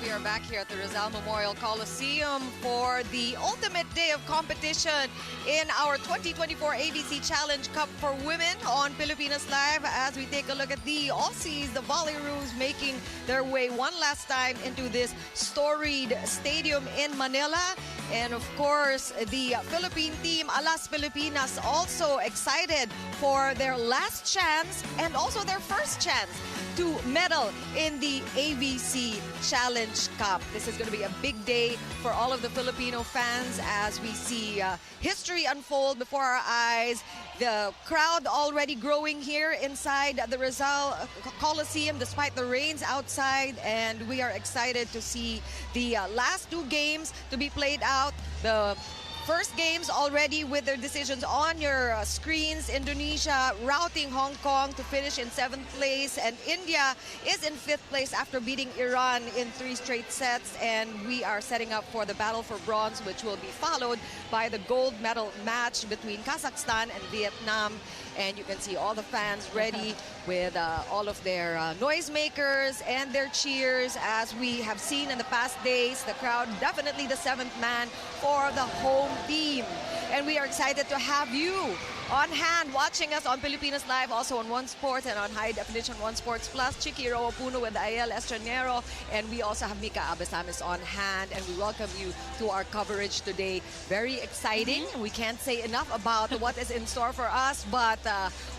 we are back here at the Rizal Memorial Coliseum for the ultimate day of competition in our 2024 AVC Challenge Cup for Women on Pilipinas Live as we take a look at the Aussies, the Volleyroos, making their way one last time into this storied stadium in Manila. And of course, the Philippine team, Alas Pilipinas, also excited for their last chance and also their first chance to medal in the AVC Challenge Cup. This is going to be a big day for all of the Filipino fans as we see history unfold before our eyes. The crowd already growing here inside the Rizal Coliseum despite the rains outside, and we are excited to see the last two games to be played out. The first games already with their decisions on your screens. Indonesia routing Hong Kong to finish in 7th place, and India is in 5th place after beating Iran in 3 straight sets. And we are setting up for the battle for bronze, which will be followed by the gold medal match between Kazakhstan and Vietnam. And you can see all the fans ready with all of their noisemakers and their cheers. As we have seen in the past days, the crowd definitely the 7th man for the home team. And we are excited to have you on hand watching us on Pilipinas Live, also on One Sports and on High Definition One Sports Plus. Chiki Roapuno with Ayel Estranero, and we also have Mika Abesamis on hand, and we welcome you to our coverage today. Very exciting. We can't say enough about what is in store for us, but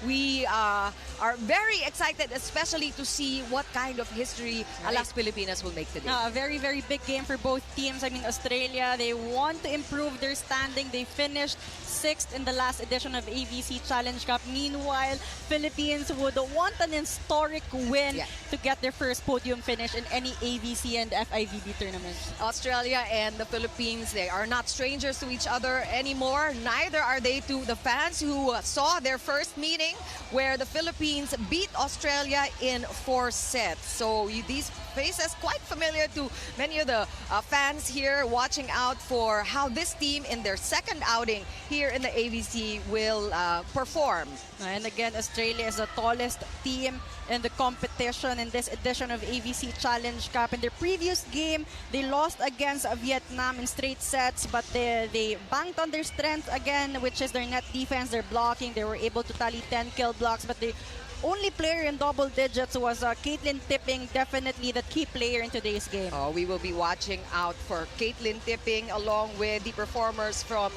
we are very excited, especially to see what kind of history Alas Pilipinas will make today. A very, very big game for both teams. I mean, Australia, they want to improve their standing. They finished 6th in the last edition of AVC Challenge Cup. Meanwhile, Philippines would want an historic win to get their first podium finish in any AVC and FIVB tournament. Australia and the Philippines, they are not strangers to each other anymore. Neither are they to the fans who saw their first meeting where the Philippines beat Australia in 4 sets. So these faces quite familiar to many of the fans here, watching out for how this team in their second outing here in the AVC will perform. And again, Australia is the tallest team in the competition in this edition of AVC Challenge Cup. In their previous game, they lost against Vietnam in straight sets, but they banked on their strength again, which is their net defense, their blocking. They were able to tally 10 kill blocks, but the only player in double digits was Caitlin Tipping, definitely the key player in today's game. Oh, we will be watching out for Caitlin Tipping along with the performers from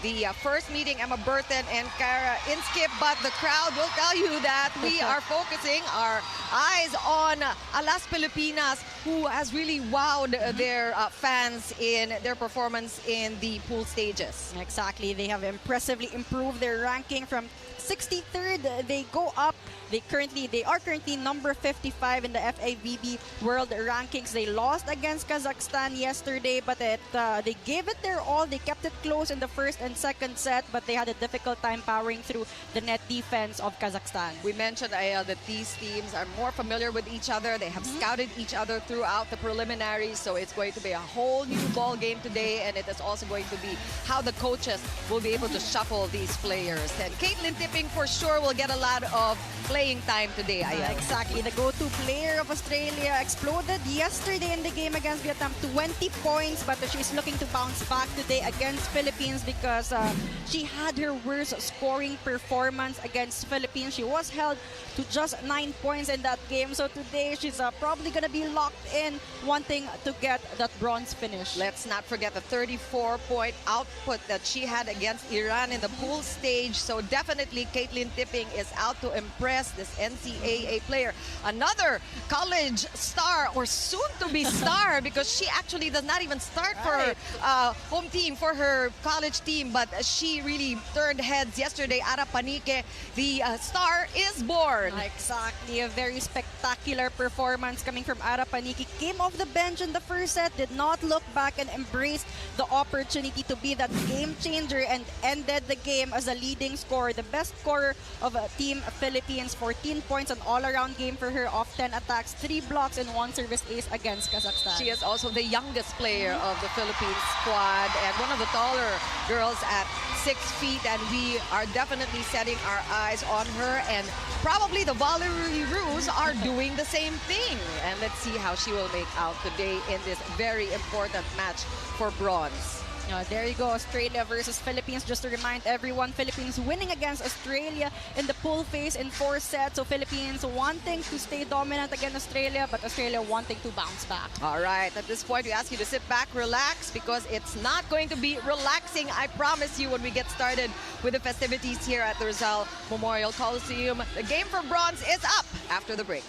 the first meeting, Emma Burton and Kara Inskip. But the crowd will tell you that we are focusing our eyes on Alas Pilipinas, who has really wowed their fans in their performance in the pool stages. Exactly. They have impressively improved their ranking from 63rd. They go up. They are currently number 55 in the FIVB World Rankings. They lost against Kazakhstan yesterday, but they gave it their all. They kept it close in the first and second set, but they had a difficult time powering through the net defense of Kazakhstan. We mentioned, Ayel, that these teams are more familiar with each other. They have scouted each other throughout the preliminaries, so it's going to be a whole new ball game today, and it is also going to be how the coaches will be able to shuffle these players. And Caitlin Tipping for sure will get a lot of playing time today, Ayel. Exactly. The go-to player of Australia exploded yesterday in the game against Vietnam, 20 points, but she's looking to bounce back today against Philippines because she had her worst scoring performance against Philippines. She was held to just 9 points in that game, so today she's probably going to be locked in, wanting to get that bronze finish. Let's not forget the 34-point output that she had against Iran in the pool stage, so definitely Caitlin Tipping is out to impress this NCAA player. Another college star, or soon-to-be star, because she actually does not even start for her home team, for her college team, but she really turned heads yesterday. Ara Panique, the star is born. Exactly. A very spectacular performance coming from Ara Panique. Came off the bench in the first set, did not look back, and embraced the opportunity to be that game changer and ended the game as a leading scorer. The best highest scorer of Team Philippines. 14 points, an all-around game for her off 10 attacks, 3 blocks, and 1 service ace against Kazakhstan. She is also the youngest player of the Philippines squad and one of the taller girls at 6 feet, and we are definitely setting our eyes on her, and probably the Volleyroos are doing the same thing. And let's see how she will make out today in this very important match for bronze. There you go, Australia versus Philippines. Just to remind everyone, Philippines winning against Australia in the pool phase in 4 sets. So Philippines wanting to stay dominant against Australia, but Australia wanting to bounce back. All right, at this point, we ask you to sit back, relax, because it's not going to be relaxing, I promise you, when we get started with the festivities here at the Rizal Memorial Coliseum. The game for bronze is up after the break.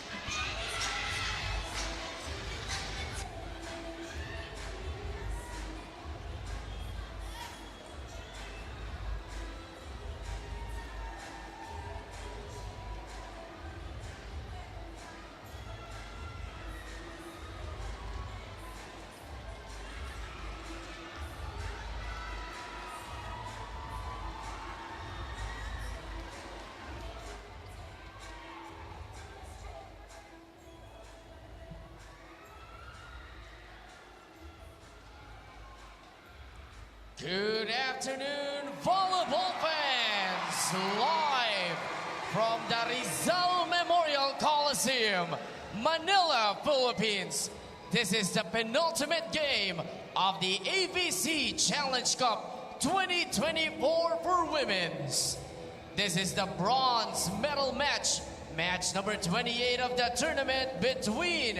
Good afternoon, volleyball fans! Live from the Rizal Memorial Coliseum, Manila, Philippines. This is the penultimate game of the AVC Challenge Cup 2024 for women's. This is the bronze medal match, match number 28 of the tournament between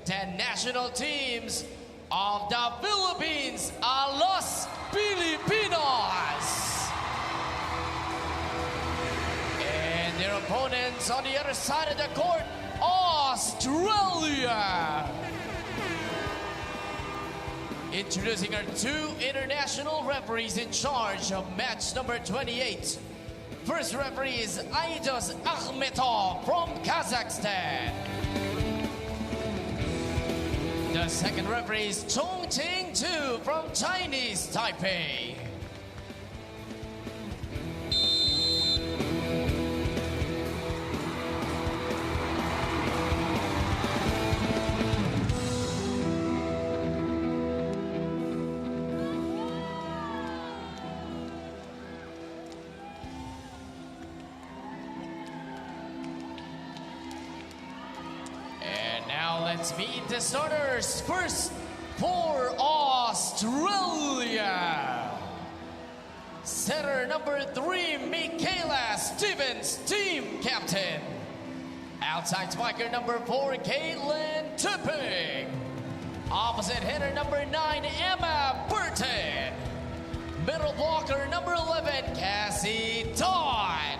the national teams of the Philippines, Los Filipinos, and their opponents on the other side of the court, Australia. Introducing our 2 international referees in charge of match number 28. First referee is Aidos Akhmetov from Kazakhstan. The second referee is Chong Ting Tu from Chinese Taipei. Let's meet the starters. First, for Australia, setter number 3, Michaela Stevens, team captain. Outside spiker number 4, Caitlin Tipping. Opposite hitter number 9, Emma Burton. Middle blocker number 11, Cassie Todd.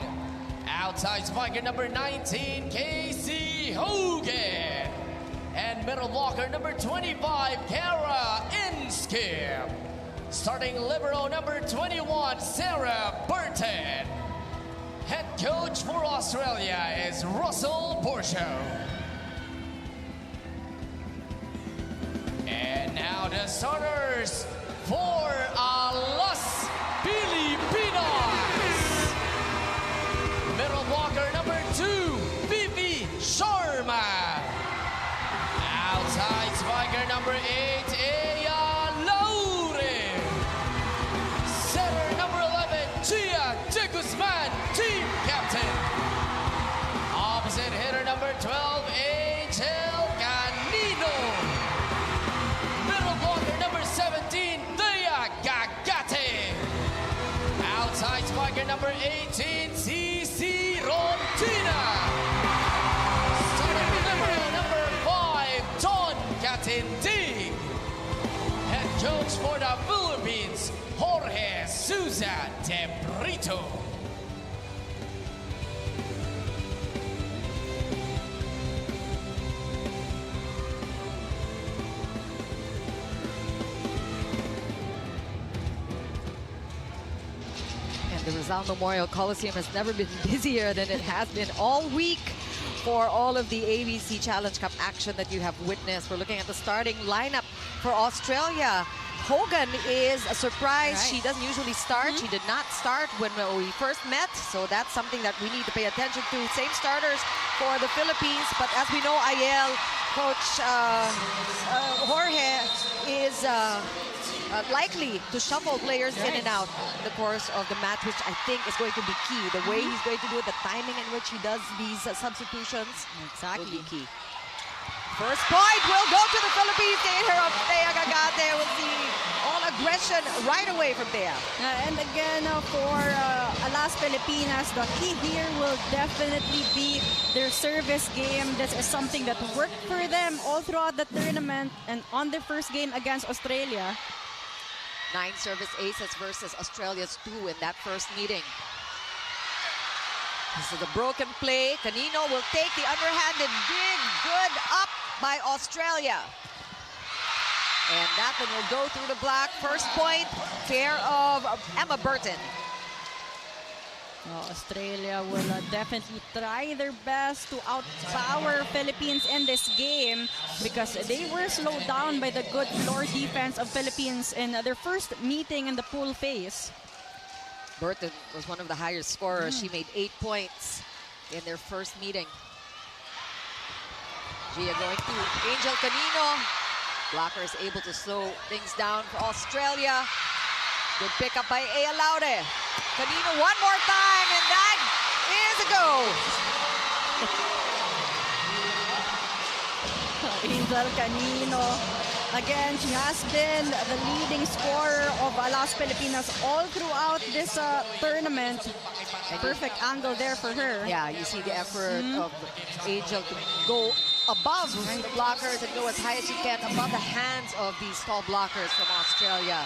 Outside spiker number 19, Casey Hogan. And middle blocker number 25, Kara Inskip. Starting libero number 21, Sarah Burton. Head coach for Australia is Russell Porsche. And now the starters for Los Filipinos. Middle blocker number 2, Vivi Sharma. Outside spiker number 8, Aya Laure. Setter number 11, Gia De Guzman, team captain. Opposite hitter number 12, Angel Canino. Middle blocker number 17, Dea Gagate. Outside spiker number 18, Cici Rontina. Katindig. Head coach for the Philippines, Jorge Souza de Brito. And the Rizal Memorial Coliseum has never been busier than it has been all week for all of the AVC Challenge Cup action that you have witnessed. We're looking at the starting lineup for Australia. Hogan is a surprise. Right. She doesn't usually start. She did not start when we first met, so that's something that we need to pay attention to. Same starters for the Philippines, but as we know, Ayel, Coach Jorge is likely to shuffle players in and out in the course of the match, which I think is going to be key. The way he's going to do it, the timing in which he does these substitutions will be key. First point will go to the Philippines. They of Thea Gagate. We'll see all aggression right away from Thea. And again, for Alas Pilipinas, the key here will definitely be their service game. This is something that worked for them all throughout the tournament and on their first game against Australia. 9 service aces versus Australia's 2 in that first meeting. This is a broken play. Canino will take the underhanded dig. Good up by Australia. And that one will go through the black. First point, care of Emma Burton. Australia will definitely try their best to outpower Philippines in this game because they were slowed down by the good floor defense of Philippines in their first meeting in the pool phase. Burton was one of the highest scorers. She made 8 points in their first meeting. Gia going to Angel Canino. Blocker is able to slow things down for Australia. Good pickup by Ea Laude. Canino one more time, and that is a go. Rizal Canino. Again, she has been the leading scorer of Alas Pilipinas all throughout this tournament. Perfect angle there for her. Yeah, you see the effort of Angel to go above the blockers and go as high as she can above the hands of these tall blockers from Australia.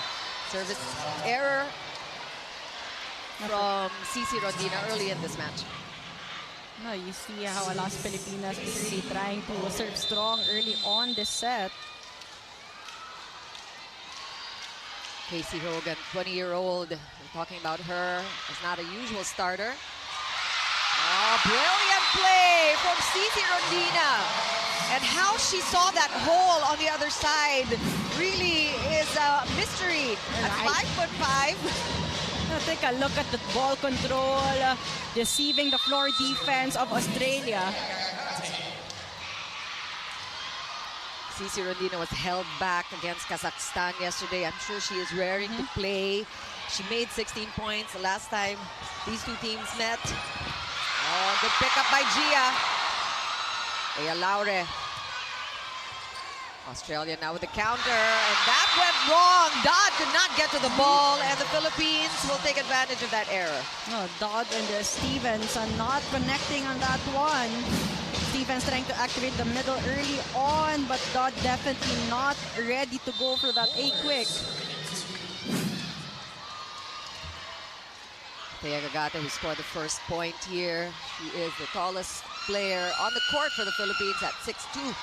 Service error from Cici Rondina early in this match. No, you see how Alas Pilipinas is really trying to serve strong early on this set. Casey Hogan, 20-year-old. We're talking about her as not a usual starter. Oh, brilliant play from Cici Rondina. And how she saw that hole on the other side really is a mystery. At 5'5". Now take a look at the ball control, deceiving the floor defense of Australia. Cici Rondina was held back against Kazakhstan yesterday. I'm sure she is raring to play. She made 16 points the last time these two teams met. Oh, good pickup by Gia. Ea Laure. Australia now with the counter, and that went wrong. Dodd could not get to the ball, and the Philippines will take advantage of that error. No, Dodd and Stevens are not connecting on that one. Stevens trying to activate the middle early on, but Dodd definitely not ready to go for that A-quick. Thea Gagate, who scored the first point here. She is the tallest player on the court for the Philippines at 6'2".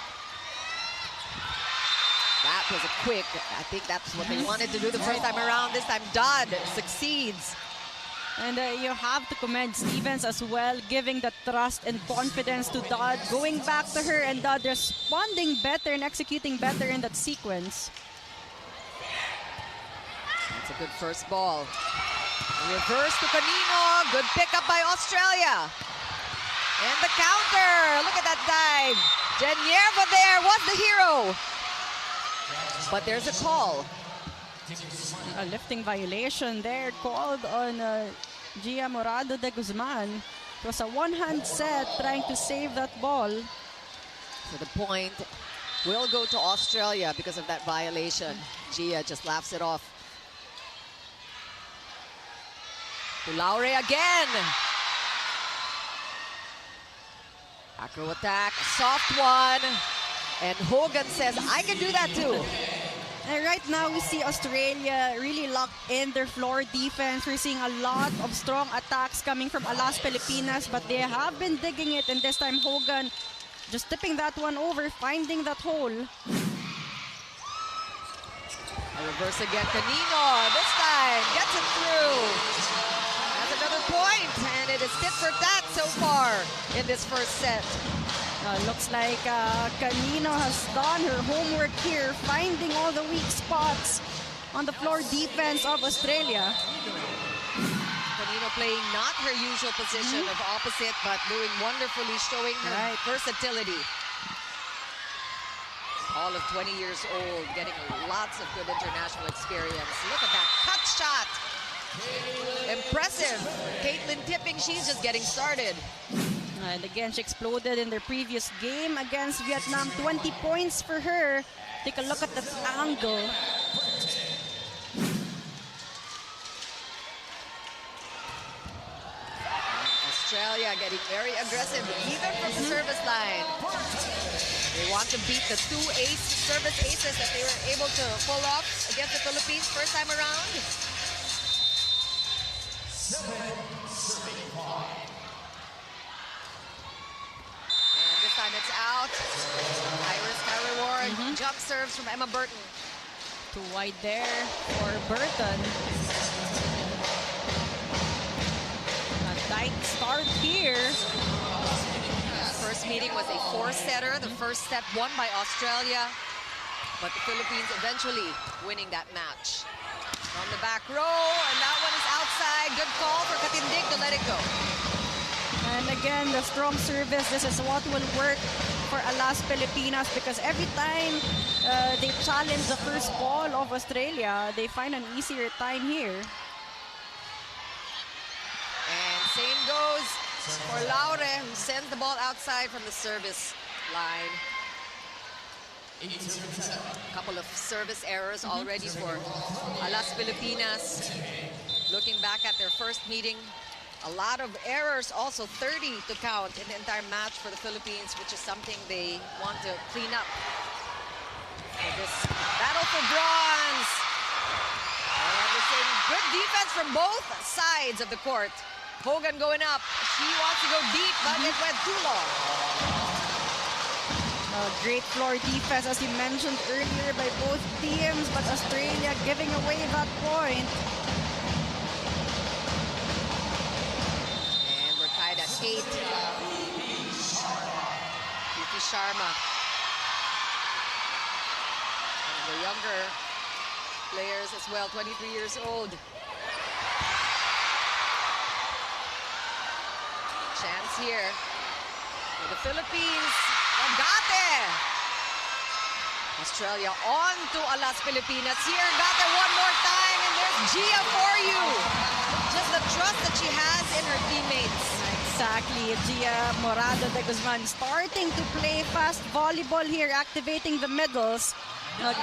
That was a quick. I think that's what they wanted to do the first time around. This time, Dodd succeeds. And you have to commend Stevens as well, giving the trust and confidence to Dodd, going back to her, and Dodd responding better and executing better in that sequence. That's a good first ball. Reverse to Canino. Good pickup by Australia. And the counter. Look at that dive. Genierva there was the hero. But there's a call. A lifting violation there called on Gia Morado de Guzman. It was a one-hand set trying to save that ball. So the point will go to Australia because of that violation. Gia just laughs it off. To Laure again. Acro attack, soft one. And Hogan says, I can do that too. And right now, we see Australia really locked in their floor defense. We're seeing a lot of strong attacks coming from Alas Pilipinas, but they have been digging it, and this time Hogan just tipping that one over, finding that hole. A reverse again, Canino, this time gets it through. That's another point, and it is tit for tat so far in this first set. Looks like Canino has done her homework here, finding all the weak spots on the floor defense of Australia. Canino playing not her usual position of opposite, but doing wonderfully, showing her versatility. All of 20 years old, getting lots of good international experience. Look at that cut shot. Impressive. Caitlin tipping, she's just getting started. And again, she exploded in their previous game against Vietnam. 20 points for her. Take a look at the angle. Australia getting very aggressive, even from the service line. They want to beat the two service aces that they were able to pull off against the Philippines first time around. And this time it's out. Iris reward. Jump serves from Emma Burton. Too wide there for Burton. A tight start here. First meeting was a four-setter. The first set won by Australia, but the Philippines eventually winning that match. From the back row, and that one is outside. Good call for Katindig to let it go. And again, the strong service. This is what will work for ALAS Pilipinas, because every time they challenge the first ball of Australia, they find an easier time here. And same goes for Laure, who sends the ball outside from the service line. A couple of service errors already for ALAS Pilipinas. Looking back at their first meeting, a lot of errors, also 30 to count in the entire match for the Philippines, which is something they want to clean up for this battle for bronze. And we're seeing good defense from both sides of the court. Hogan going up. She wants to go deep, but it went too long. Great floor defense, as you mentioned earlier, by both teams, but Australia giving away that point. And we're tied at 8. Preeti Sharma. And the younger players as well, 23 years old. Chance here for the Philippines. Gate. Australia on to ALAS Pilipinas. Here, Gate one more time, and there's Gia for you. Just the trust that she has in her teammates. Exactly, Gia Morado de Guzman starting to play fast volleyball here, activating the middles,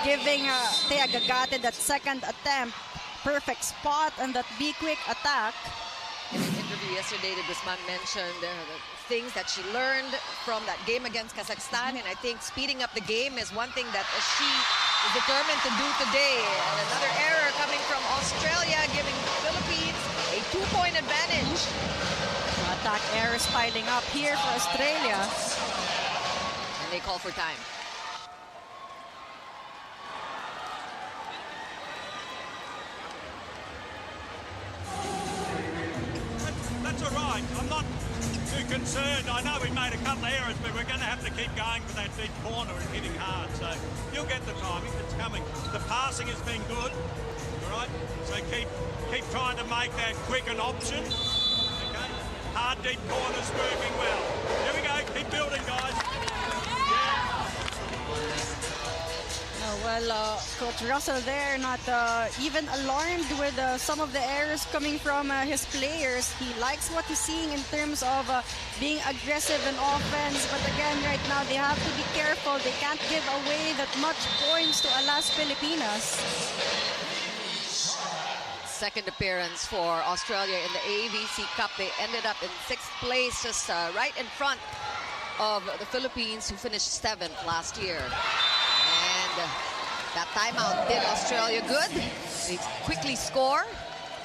giving Thea Gagate that second attempt. Perfect spot on that be-quick attack. In an interview yesterday, de Guzman mentioned the things that she learned from that game against Kazakhstan, and I think speeding up the game is one thing that she is determined to do today. And another error coming from Australia, giving the Philippines a 2-point advantage. Attack errors piling up here for Australia. And they call for time. That's all right. I'm not too concerned. I know we made a couple of errors, but we're going to have to keep going for that deep corner and hitting hard. So you'll get the timing. It's coming. The passing has been good. All right. So keep trying to make that quick an option. Okay. Hard deep corners working well. Here we go. Keep building, guys. Coach Russell there not even alarmed with some of the errors coming from his players. He likes what he's seeing in terms of being aggressive in offense. But again, right now they have to be careful. They can't give away that much points to ALAS Pilipinas. Second appearance for Australia in the AVC Cup. They ended up in 6th place, just right in front of the Philippines, who finished 7th last year. And that timeout did Australia good. They quickly score.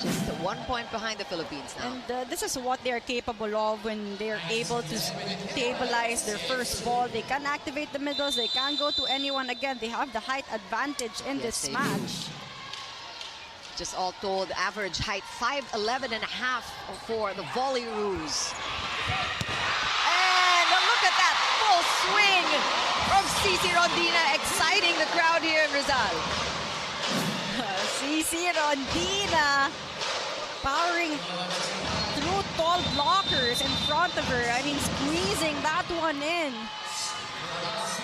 Just 1 point behind the Philippines now. And this is what they are capable of when they are able to stabilize their first ball. They can activate the middles. They can go to anyone. Again, they have the height advantage in this match. Just all told, average height 5'11" and a half for the Volleyaroos. And look at that full swing from Cici Rondina, exciting the crowd here in Rizal. CC Rondina powering through tall blockers in front of her. I mean, squeezing that one in.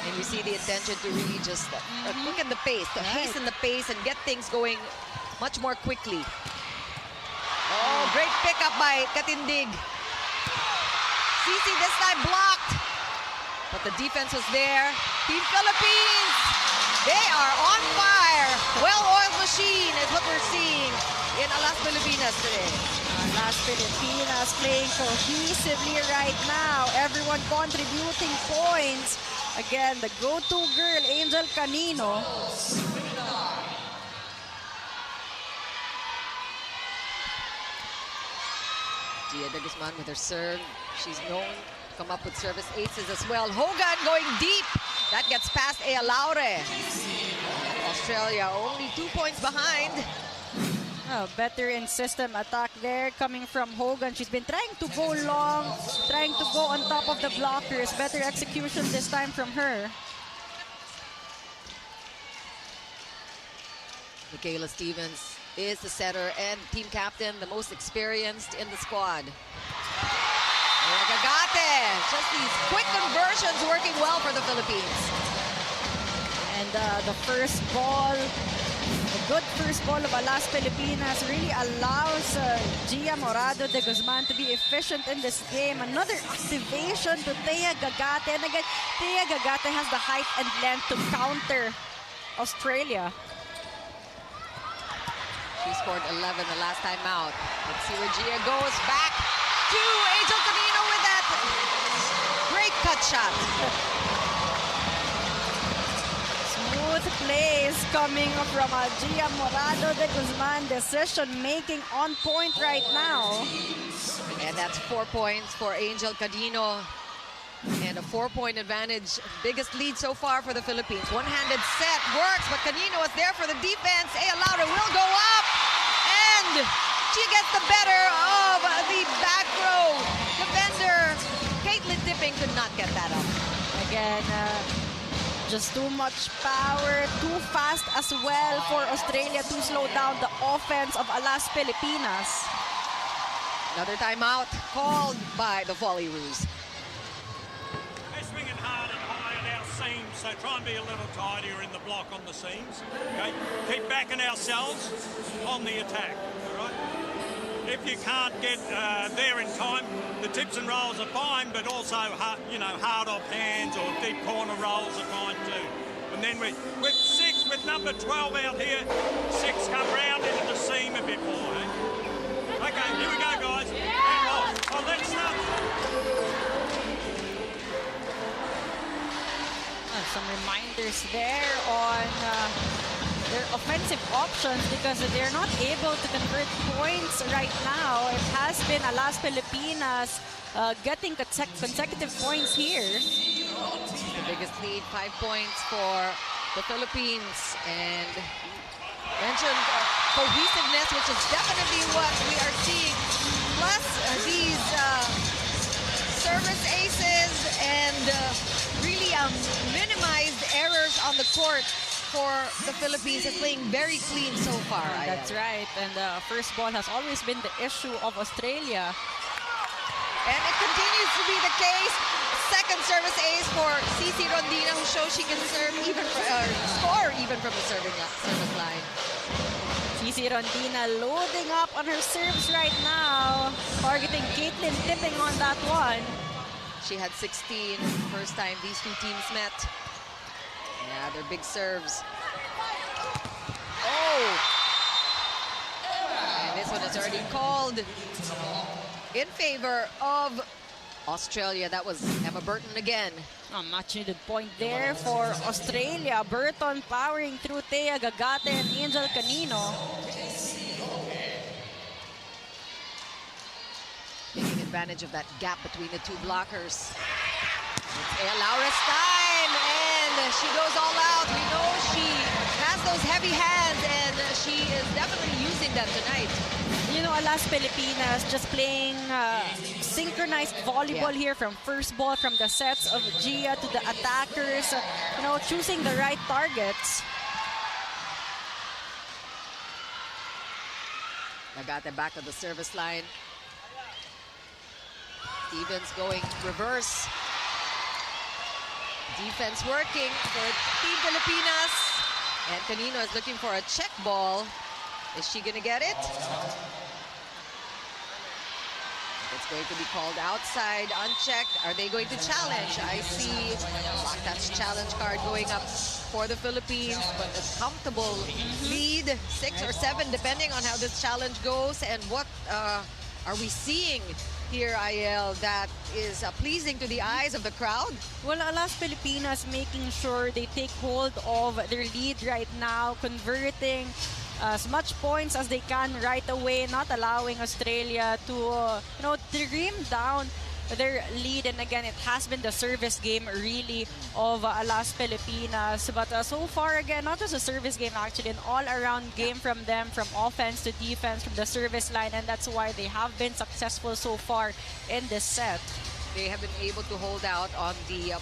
And you see the intention to really just quicken the pace, to hasten the pace and get things going much more quickly. Oh, great pickup by Katindig. CC this time blocked, but the defense was there. Team Philippines, they are on fire. Well-oiled machine is what we're seeing in Alas Pilipinas today. Alas Pilipinas playing cohesively right now. Everyone contributing points. Again, the go-to girl, Angel Canino. Gia de Guzman with her serve. She's known to come up with service aces as well. Hogan going deep. That gets past Ea Laure. Australia only 2 points behind. Oh, better in system attack there coming from Hogan. She's been trying to go long, trying to go on top of the blockers. Better execution this time from her. Michaela Stevens is the setter and team captain, the most experienced in the squad. Gagate, just these quick conversions working well for the Philippines. And the first ball, the good first ball of Alas Pilipinas really allows Gia Morado de Guzman to be efficient in this game. Another activation to Thea Gagate. And again, Thea Gagate has the height and length to counter Australia. She scored 11 the last time out. Let's see where Gia goes. Back to Angel Camino with that great cut shot. Smooth plays coming from Gia Morado de Guzman. Decision making on point right now. And that's 4 points for Angel Cadino. And a 4-point advantage. Biggest lead so far for the Philippines. One-handed set works, but Canino is there for the defense. Ea Laure will go up. And she gets the better of the back row defender. Caitlin Tipping could not get that up. Again, just too much power, too fast as well for Australia to slow down the offense of Alas Pilipinas. Another timeout called by the Volleyaroos. They're swinging hard and high at our seams, so try and be a little tidier in the block on the seams. Okay, keep backing ourselves on the attack. All right. If you can't get there in time, the tips and rolls are fine, but also hard off hands or deep corner rolls are fine too. And then with number 12 out here, 6 come round into the seam a bit more. Eh? Okay, here we go, guys. Oh, let's start. Some reminders there on their offensive options because they're not able to convert points right now. It has been Alas Pilipinas getting consecutive points here. The biggest lead, 5 points for the Philippines. And mentioned cohesiveness, which is definitely what we are seeing. Plus these service aces and really minimized errors on the court for the Philippines. Is playing very clean so far. That's right. And the first ball has always been the issue of Australia. And it continues to be the case. Second service ace for CC Rondina, who shows she can serve even score even from the service line. CC Rondina loading up on her serves right now, targeting Caitlin Tipping on that one. She had 16 first time these two teams met. Yeah, they're big serves. Oh! And this one is already called in favor of Australia. That was Emma Burton again. A much needed point there for Australia. Burton powering through Thea Gagate and Angel Canino. Taking advantage of that gap between the two blockers. It's Ea Laure's time, and she goes all out. We know she has those heavy hands, and she is definitely using them tonight. You know, Alas Pilipinas just playing synchronized volleyball here from first ball, from the sets of Gia to the attackers, choosing the right targets. Nagate back to the service line. Stevens going reverse. Defense working for Team Pilipinas. And Canino is looking for a check ball. Is she gonna get it? It's going to be called outside, unchecked. Are they going to challenge? I see block touch challenge card going up for the Philippines, but a comfortable lead, 6 or 7, depending on how this challenge goes. And what are we seeing here, Aiel, that is pleasing to the eyes of the crowd? Well, Alas Pilipinas making sure they take hold of their lead right now, converting as much points as they can right away, not allowing Australia to, trim down their lead. And again, it has been the service game really of Alas Pilipinas. But so far, again, not just a service game, actually, an all-around game from them, from offense to defense, from the service line. And that's why they have been successful so far in this set. They have been able to hold out on the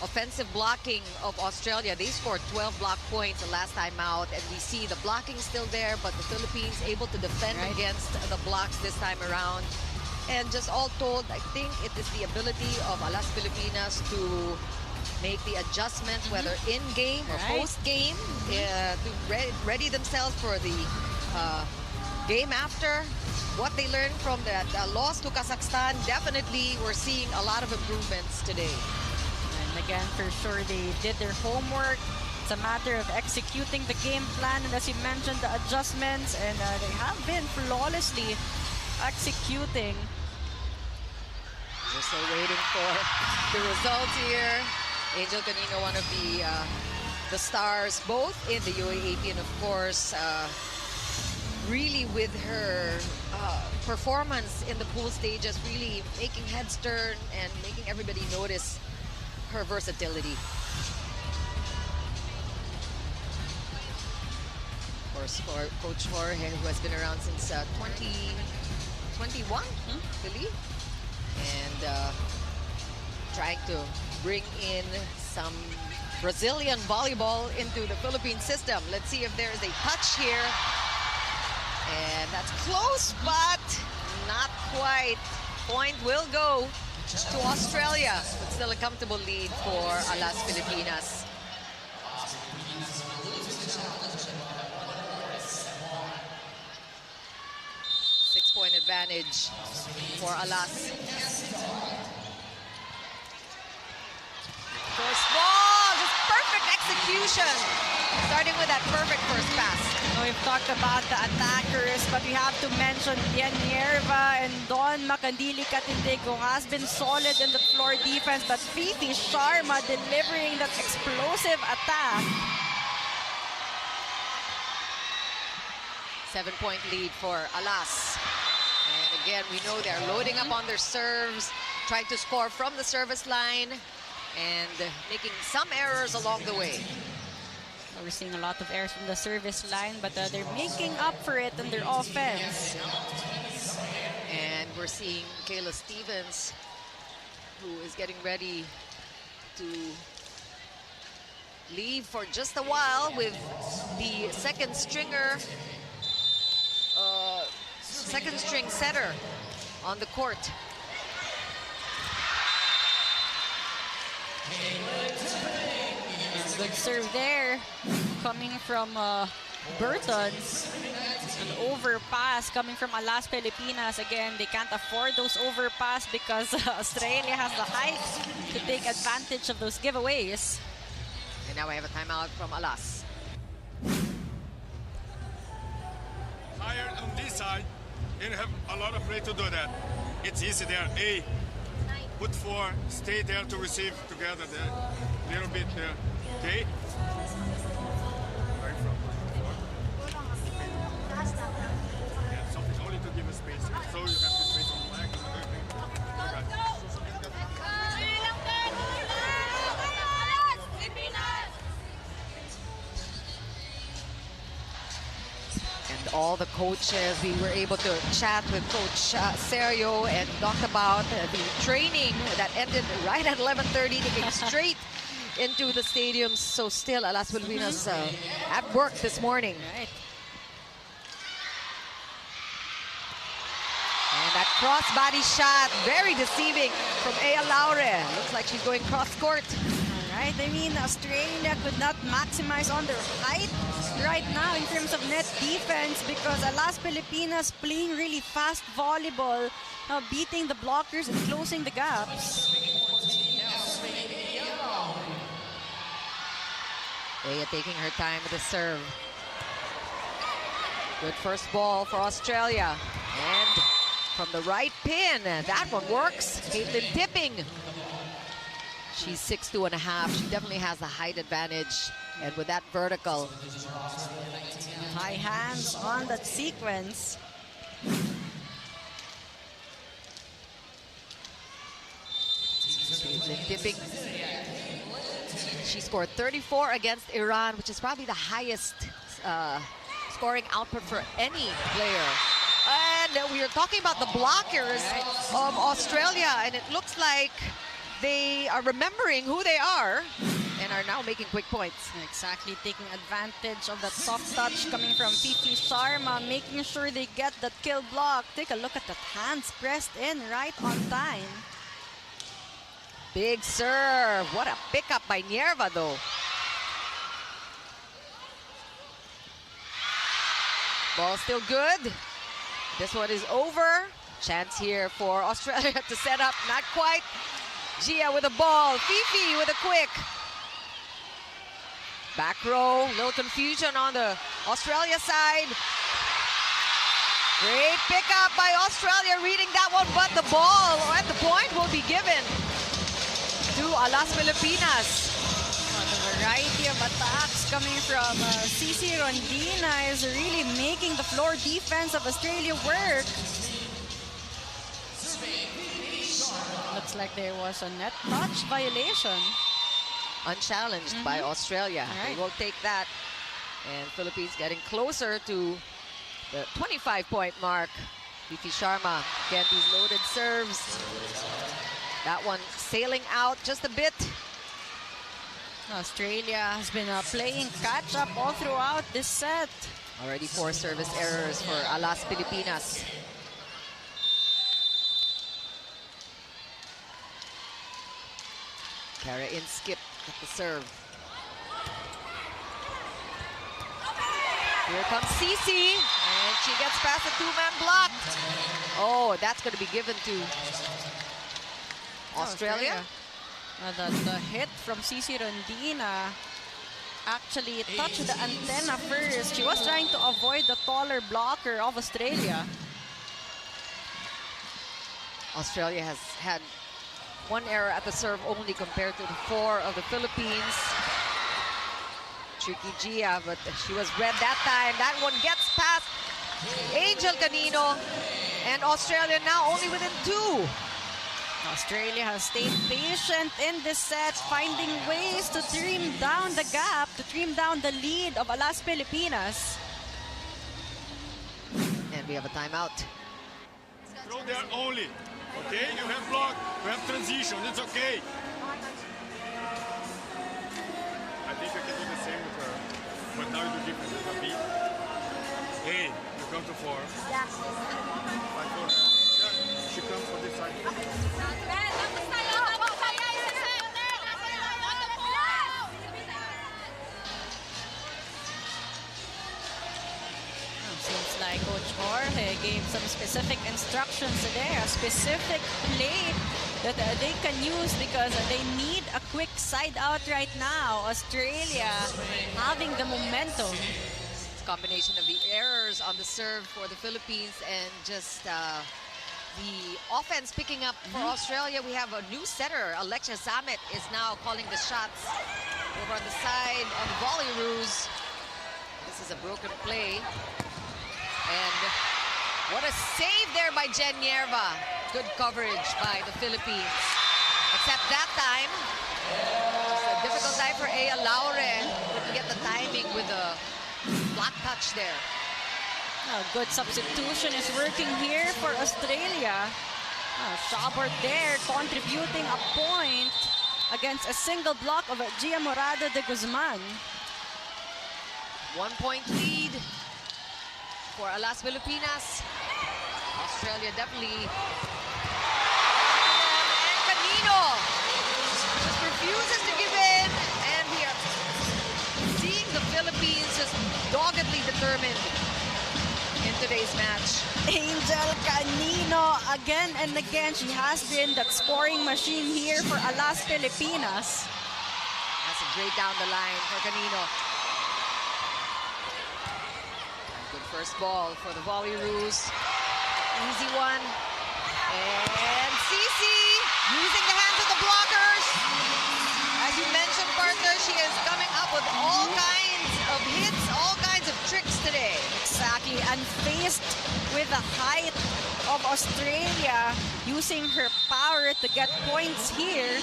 offensive blocking of Australia. They scored 12 block points the last time out, and we see the blocking still there, but the Philippines able to defend against the blocks this time around. And just all told, I think it is the ability of Alas Pilipinas to make the adjustments, whether in-game or post-game, to ready themselves for the game after. What they learned from that loss to Kazakhstan, definitely we're seeing a lot of improvements today. And again, for sure, they did their homework. It's a matter of executing the game plan, and as you mentioned, the adjustments, and they have been flawlessly executing. We're still waiting for the results here. Angel Canino, one of the stars, both in the UAAP and of course, really with her performance in the pool stages, really making heads turn and making everybody notice her versatility. Of course, for Coach Jorge, who has been around since 2021, I believe, and trying to bring in some Brazilian volleyball into the Philippine system. Let's see if there is a touch here. And that's close, but not quite. Point will go to Australia, but still a comfortable lead for Alas Pilipinas. Six-point advantage for Alas. First ball, just perfect execution. Starting with that perfect first pass. We've talked about the attackers, but we have to mention Bien Nierva and Don Macandili Katindig, who has been solid in the floor defense, but Fifi Sharma delivering that explosive attack. 7-point lead for Alas. And again, we know they're loading up on their serves, trying to score from the service line, and making some errors along the way. We're seeing a lot of errors from the service line, but they're making up for it in their offense. And we're seeing Kayla Stevens, who is getting ready to leave for just a while with the second string setter on the court. Good serve there, coming from Burtons. An overpass coming from Alas Pilipinas. Again, they can't afford those overpass because Australia has the height to take advantage of those giveaways. And now we have a timeout from Alas. Higher on this side, and have a lot of play to do that. It's easy there. A, put 4, stay there to receive together there. Little bit there. Okay? Right from 4. Yeah, so it's only to give a space. So you have to space on the leg and everything. And all the coaches, we were able to chat with Coach Serio and talk about the training that ended right at 11:30, taking straight into the stadium. So still, Alas Pilipinas at work this morning. Right. cross-body shot, very deceiving from Ea Laure. Looks like she's going cross-court. Right, I mean, Australia could not maximize on their height right now in terms of net defense because Alas Pilipinas playing really fast volleyball, beating the blockers and closing the gaps. Ea taking her time with the serve. Good first ball for Australia. And from the right pin, that one works. Caitlin tipping. She's 6'2.5". She definitely has the height advantage. And with that vertical. High hands on that sequence. Caitlin tipping. She scored 34 against Iran, which is probably the highest scoring output for any player. And we are talking about the blockers of Australia, and it looks like they are remembering who they are and are now making quick points. Exactly, taking advantage of that soft touch coming from Fifi Sharma, making sure they get that kill block. Take a look at that hands pressed in right on time. Big serve. What a pickup by Nierva, though. Ball still good. This one is over. Chance here for Australia to set up. Not quite. Gia with the ball. Fifi with a quick. Back row. Little confusion on the Australia side. Great pickup by Australia, reading that one, but the ball at the point will be given to Alas Pilipinas. The variety of attacks coming from Cici Rondina is really making the floor defense of Australia work. Looks like there was a net touch violation. Unchallenged by Australia. Right. They will take that. And Philippines getting closer to the 25-point mark. Fifi Sharma, again, these loaded serves. That one sailing out just a bit. Australia has been playing catch-up all throughout this set. Already 4 service errors for Alas Pilipinas. Kara in skip at the serve. Here comes Cici, and she gets past the 2-man block. Oh, that's going to be given to Australia. The hit from Cici Rondina actually touched the antenna first. She was trying to avoid the taller blocker of Australia. Australia has had 1 error at the serve only compared to the 4 of the Philippines. Tricky Gia, but she was read that time. That one gets past Angel Canino, and Australia now only within 2. Australia has stayed patient in this set, finding ways to trim down the gap, to trim down the lead of Alas Pilipinas. And we have a timeout. Throw there only. Okay, you have block, you have transition, it's okay. I think I can do the same with her, but now you do different with a beat. Hey, you come to 4. Yeah. Fight for her. Yeah, she comes for this side. Seems like Coach Jorge gave some specific instructions today, a specific play that they can use because they need a quick side out right now. Australia having the momentum. It's a combination of the errors on the serve for the Philippines and just the offense picking up for Australia. We have a new setter. Alexia Zamet is now calling the shots over on the side of the volley ruse. This is a broken play. And what a save there by Jen Nierva. Good coverage by the Philippines. Except that time, it's a difficult time for Ea Laure. Couldn't get the timing with a flat touch there. A good substitution is working here for Australia. Shabert there contributing a point against a single block of Gia Morado de Guzman. 1-point lead for Alas Pilipinas. Australia definitely. And Canino just refuses to give in. And we are seeing the Philippines just doggedly determined in today's match. Angel Canino again and again. She has been that scoring machine here for ALAS Pilipinas. That's a great down the line for Canino. Good first ball for the Volleyroos. Easy one. And Cici using the hands of the blockers. As you mentioned, partner, she is coming up with all kinds of hits, all kinds of tricks today. Exactly, and faced with the height of Australia, using her power to get points here.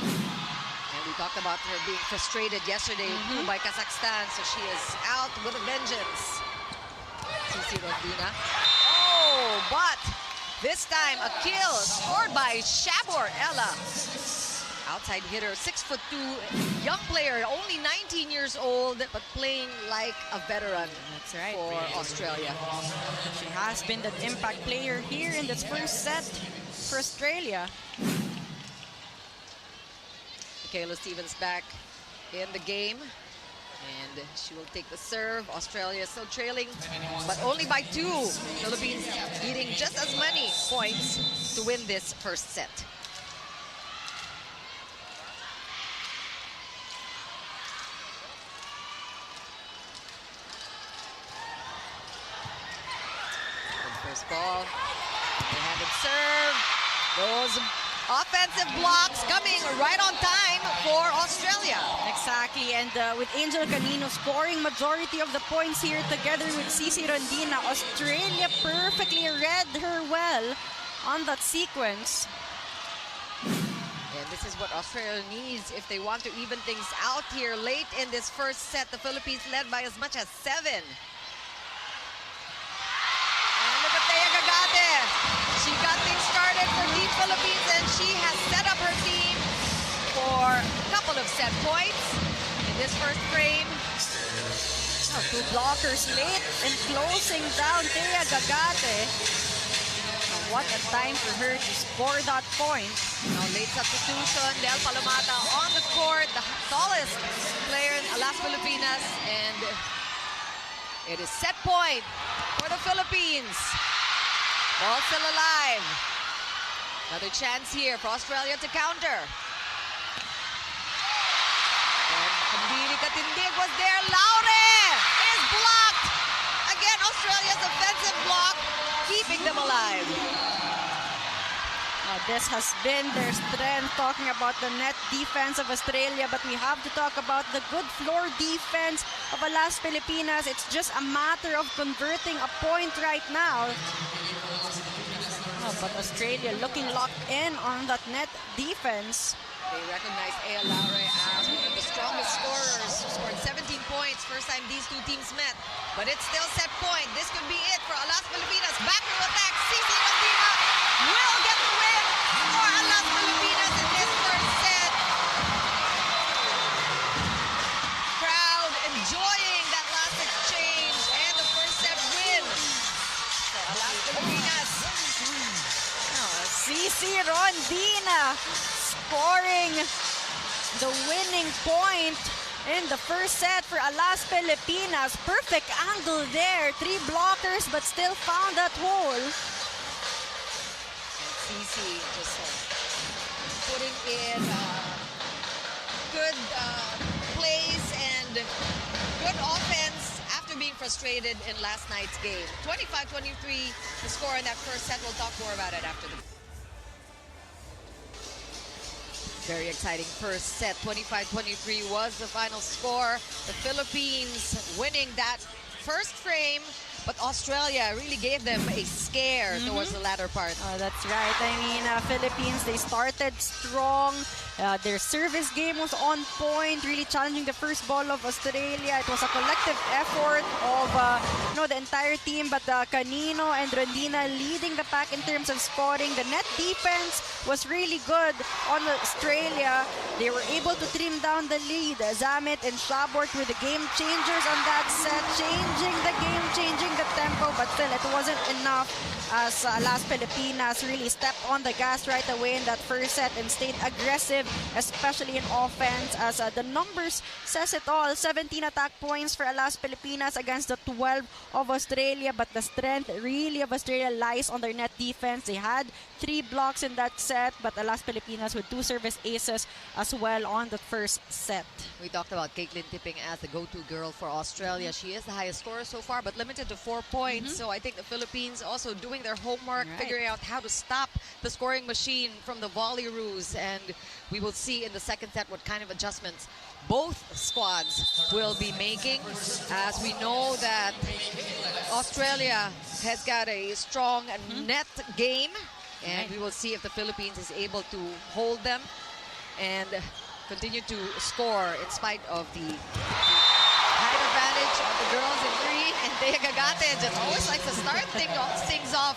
And we talked about her being frustrated yesterday by Kazakhstan, so she is out with a vengeance. Cici Rondina. Oh, but this time a kill scored by Shabor Ella. Outside hitter, 6'2", young player, only 19 years old, but playing like a veteran. That's right. For Australia. She has been that impact player here in this first set for Australia. Michaela Stevens back in the game. And she will take the serve. Australia still trailing, but only by 2. Philippines needing just as many points to win this first set. First ball, handed serve. Those offensive blocks coming right on time for Australia. Exactly, and with Angel Canino scoring majority of the points here together with Cici Rondina, Australia perfectly read her well on that sequence. And this is what Australia needs if they want to even things out here late in this first set. The Philippines led by as much as 7. She got things started for Team Philippines, and she has set up her team for a couple of set points in this first frame. Oh, 2 blockers late and closing down Thea Gagate. Oh, what a time for her to score that point. Now late substitution, Del Palomata on the court, the tallest player in ALAS Pilipinas, and it is set point for the Philippines. Ball still alive. Another chance here for Australia to counter. And Kandili Katindig was there. Laure is blocked. Again, Australia's offensive block keeping them alive. This has been their strength, talking about the net defense of Australia, but we have to talk about the good floor defense of ALAS Pilipinas. It's just a matter of converting a point right now. But Australia looking locked in on that net defense. They recognize Ea Laure as one of the strongest scorers, who scored 17 points first time these two teams met. But it's still set point. This could be it for ALAS Pilipinas. Back to attack. Cici Rondina will get the win for ALAS Pilipinas in this first set. Crowd enjoying that last exchange and the first set win for ALAS Pilipinas. Cici Rondina scoring the winning point in the first set for ALAS Pilipinas. Perfect angle there. 3 blockers, but still found that hole. And Cici just putting in good plays and good offense after being frustrated in last night's game. 25-23 the score in that first set. We'll talk more about it after the very exciting first set. 25-23 was the final score. The Philippines winning that first frame, but Australia really gave them a scare towards the latter part. That's right. I mean, Philippines, they started strong. Their service game was on point, really challenging the first ball of Australia. It was a collective effort of the entire team, but Canino and Rondina leading the pack in terms of scoring. The net defense was really good on Australia. They were able to trim down the lead. Zamit and Shabort were the game changers on that set, changing the game, changing the tempo ago, but still it wasn't enough as Las Pilipinas really stepped on the gas right away in that first set and stayed aggressive, especially in offense, as the numbers says it all. 17 attack points for Las Pilipinas against the 12 of Australia, but the strength really of Australia lies on their net defense. They had 3 blocks in that set, but Las Pilipinas with 2 service aces as well on the first set. We talked about Caitlin Tipping as the go-to girl for Australia. She is the highest scorer so far, but limited to 4 points. So I think the Philippines also doing their homework, figuring out how to stop the scoring machine from the Volleyroos. And we will see in the second set what kind of adjustments both squads will be making, as we know that Australia has got a strong net game, and we will see if the Philippines is able to hold them and continue to score in spite of the height advantage of the girls in green. And Thea Gagate just always likes to start things off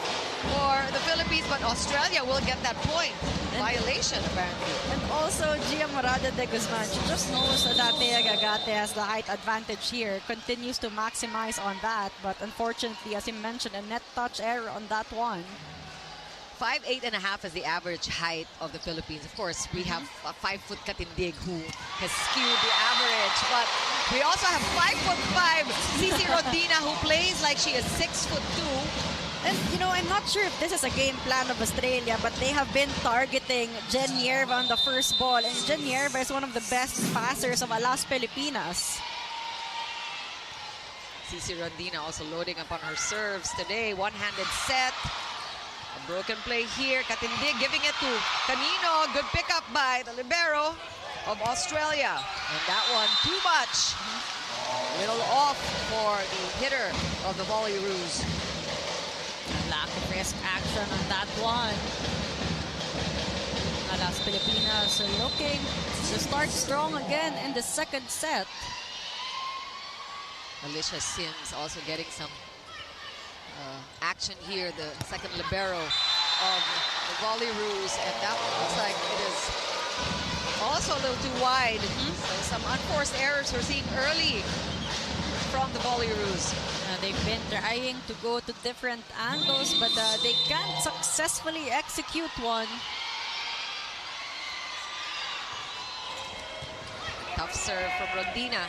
for the Philippines, but Australia will get that point. Violation, apparently. And also, Gia Morada de Guzman, she just knows that Thea Gagate has the height advantage here, continues to maximize on that, but unfortunately, as you mentioned, a net touch error on that one. 5'8.5" is the average height of the Philippines. Of course, we have a 5-foot Katindig who has skewed the average, but we also have 5'5" Cici Rodina who plays like she is 6'2". And, you know, I'm not sure if this is a game plan of Australia, but they have been targeting Jen Yerva on the first ball, and Jen Yerva is one of the best passers of Las Pilipinas. Cici Rodina also loading up on her serves today. One-handed set. A broken play here. Katindig giving it to Canino. Good pickup by the libero of Australia. And that one too much. Little off for the hitter of the Volleyroos. Lack of risk action on that one. Las Pilipinas looking to start strong again in the second set. Alicia Sims also getting some action here, the second libero of the Volleyroos, and that one looks like it is also a little too wide. So some unforced errors we're seeing early from the Volleyroos. They've been trying to go to different angles, but they can't successfully execute one. Tough serve from Rodina.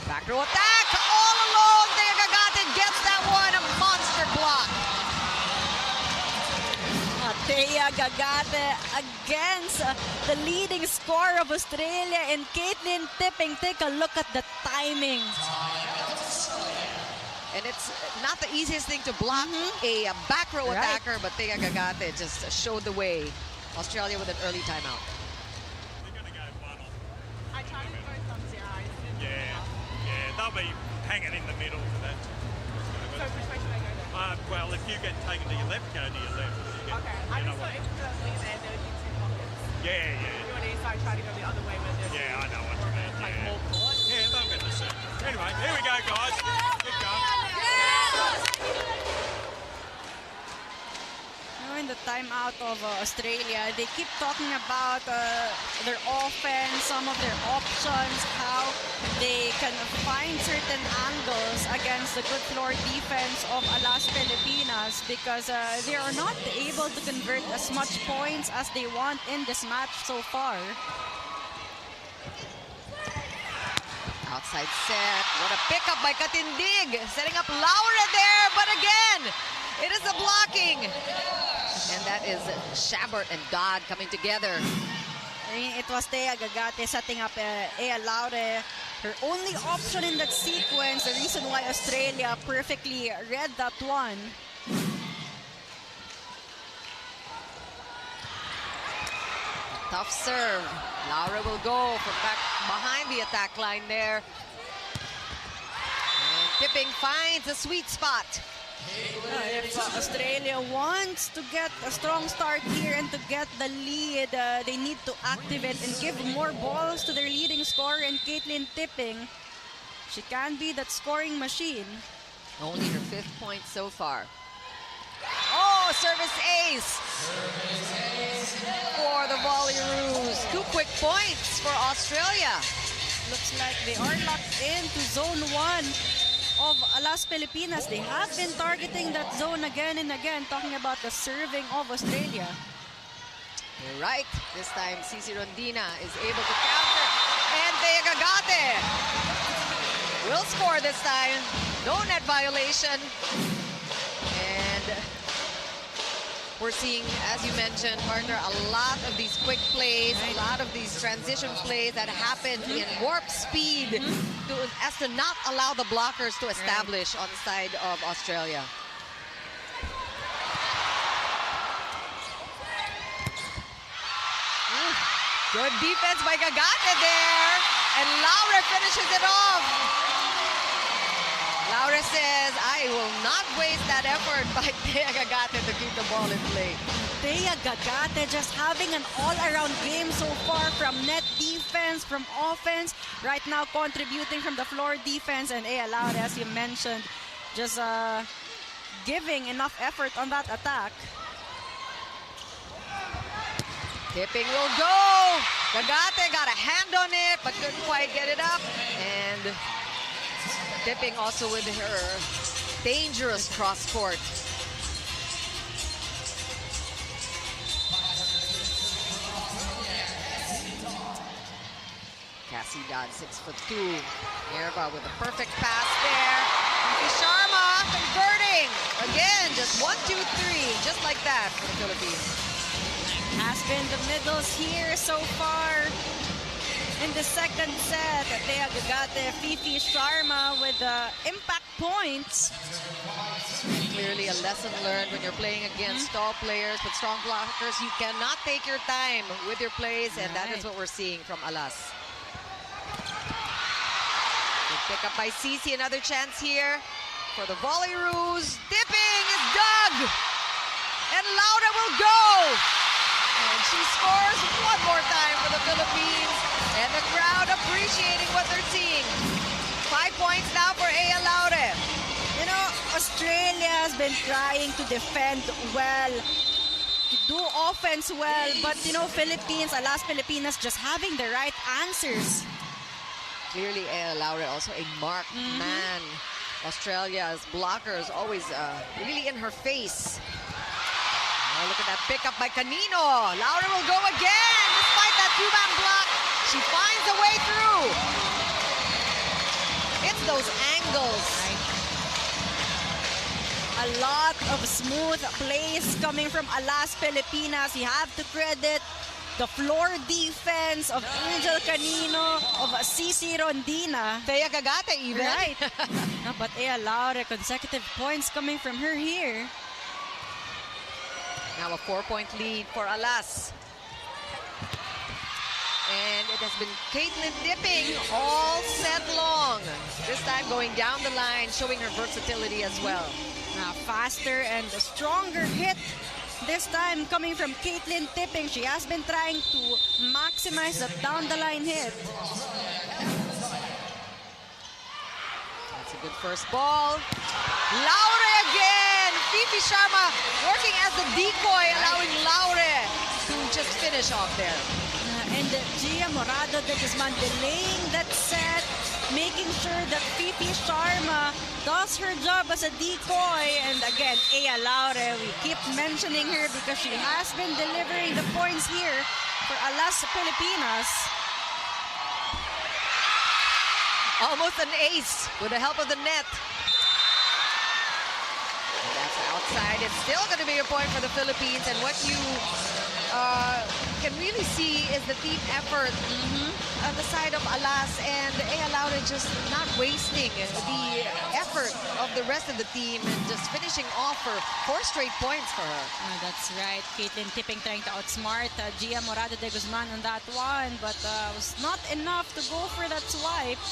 Back row attack, all alone. Thea Gagate gets that one, a monster block. Thea Gagate against the leading scorer of Australia and Caitlin Tipping. Take a look at the timing. And it's not the easiest thing to block a back row attacker, but Thea Gagate just showed the way. Australia with an early timeout. They're going to go one on. I tried to go thumbs down. Yeah, they'll be hanging in the middle for that. So which way should they go then? Well, if you get taken to your left, go to your left. Okay, I just thought if the lead there, there would be 2 pockets. Yeah. You want to start trying to go the other way where there's Yeah, I know what you mean. like Yeah. more court. Yeah, they'll get the set. Anyway, here we go, guys. Keep going. In the timeout of Australia, they keep talking about their offense, some of their options, how they can find certain angles against the good floor defense of Las Pilipinas, because they are not able to convert as much points as they want in this match so far. Outside set. What a pickup by Katindig. Setting up Laura there, but again, it is the blocking. And that is Shabert and Dodd coming together. I mean, it was Thea Gagate setting up Ea Laure. Her only option in that sequence, the reason why Australia perfectly read that one. Tough serve. Laura will go from back behind the attack line there. And Tipping finds a sweet spot. If Australia wants to get a strong start here and to get the lead, they need to activate and give more balls to their leading scorer in Caitlin Tipping. She can be that scoring machine. Only her 5th point so far. Oh, service ace for the Volleyroos. 2 quick points for Australia. Looks like they are locked into zone 1 of Las Pilipinas. They have been targeting that zone again and again, talking about the serving of Australia. You're right. This time, Cici Rondina is able to counter. And Thea Gagate will score this time. No net violation. And we're seeing, as you mentioned, partner, a lot of these quick plays, a lot of these transition plays that happen in warp speed as to not allow the blockers to establish on the side of Australia. Good defense by Gagate there. And Laure finishes it off. Laure says, I will not waste that effort by Thea Gagate to keep the ball in play. Thea Gagate just having an all-around game so far, from net defense, from offense, right now contributing from the floor defense, and Ea Laure, as you mentioned, just giving enough effort on that attack. Tipping will go. Gagate got a hand on it, but couldn't quite get it up. And tipping also with her dangerous cross court. Cassie Dodd, 6'2". Nerva with a perfect pass there. Sharma converting. Again, just 1, 2, 3, just like that for the Philippines. Has been the middles here so far in the second set. Thea Gagate, Fifi Sharma with impact points. Clearly a lesson learned when you're playing against tall players with strong blockers. You cannot take your time with your plays, and that is what we're seeing from Alas. Good pick up by Cici. Another chance here for the Volleyaroos. Dipping is dug, and Laura will go. And she scores one more time for the Philippines. And the crowd appreciating what they're seeing. 5 points now for Ea Laure. You know, Australia has been trying to defend well, to do offense well, but you know, Philippines, Alas Pilipinas, just having the right answers. Clearly, Ea Laure also a marked man. Australia's blockers always really in her face. Oh, look at that pickup by Canino. Laure will go again. Despite that two-man block, she finds a way through. It's those angles. A lot of smooth plays coming from Alas Pilipinas. You have to credit the floor defense of Angel Canino, of Cici Rondina. Thea Gagate even. Right. No, but Ea Laure, consecutive points coming from her here. Now a 4-point lead for Alas. And it has been Caitlin dipping all set long. This time going down the line, showing her versatility as well. Now faster and a stronger hit. This time coming from Caitlin tipping. She has been trying to maximize the down the line hit. That's a good first ball. Laure again! Fifi Sharma working as the decoy, allowing Laure to just finish off there. And Gia Morado de Guzman delaying that set, making sure that Fifi Sharma does her job as a decoy. And again, Ea Laure, we keep mentioning her because she has been delivering the points here for Alas Pilipinas. Almost an ace with the help of the net. And that's outside. It's still going to be a point for the Philippines. And what you can really see is the team effort on the side of Alas, and Ea Laure just not wasting the effort of the rest of the team and just finishing off for 4 straight points for her. Oh, that's right. Caitlin tipping trying to outsmart Gia Morado de Guzman on that one, but was not enough to go for that swipe.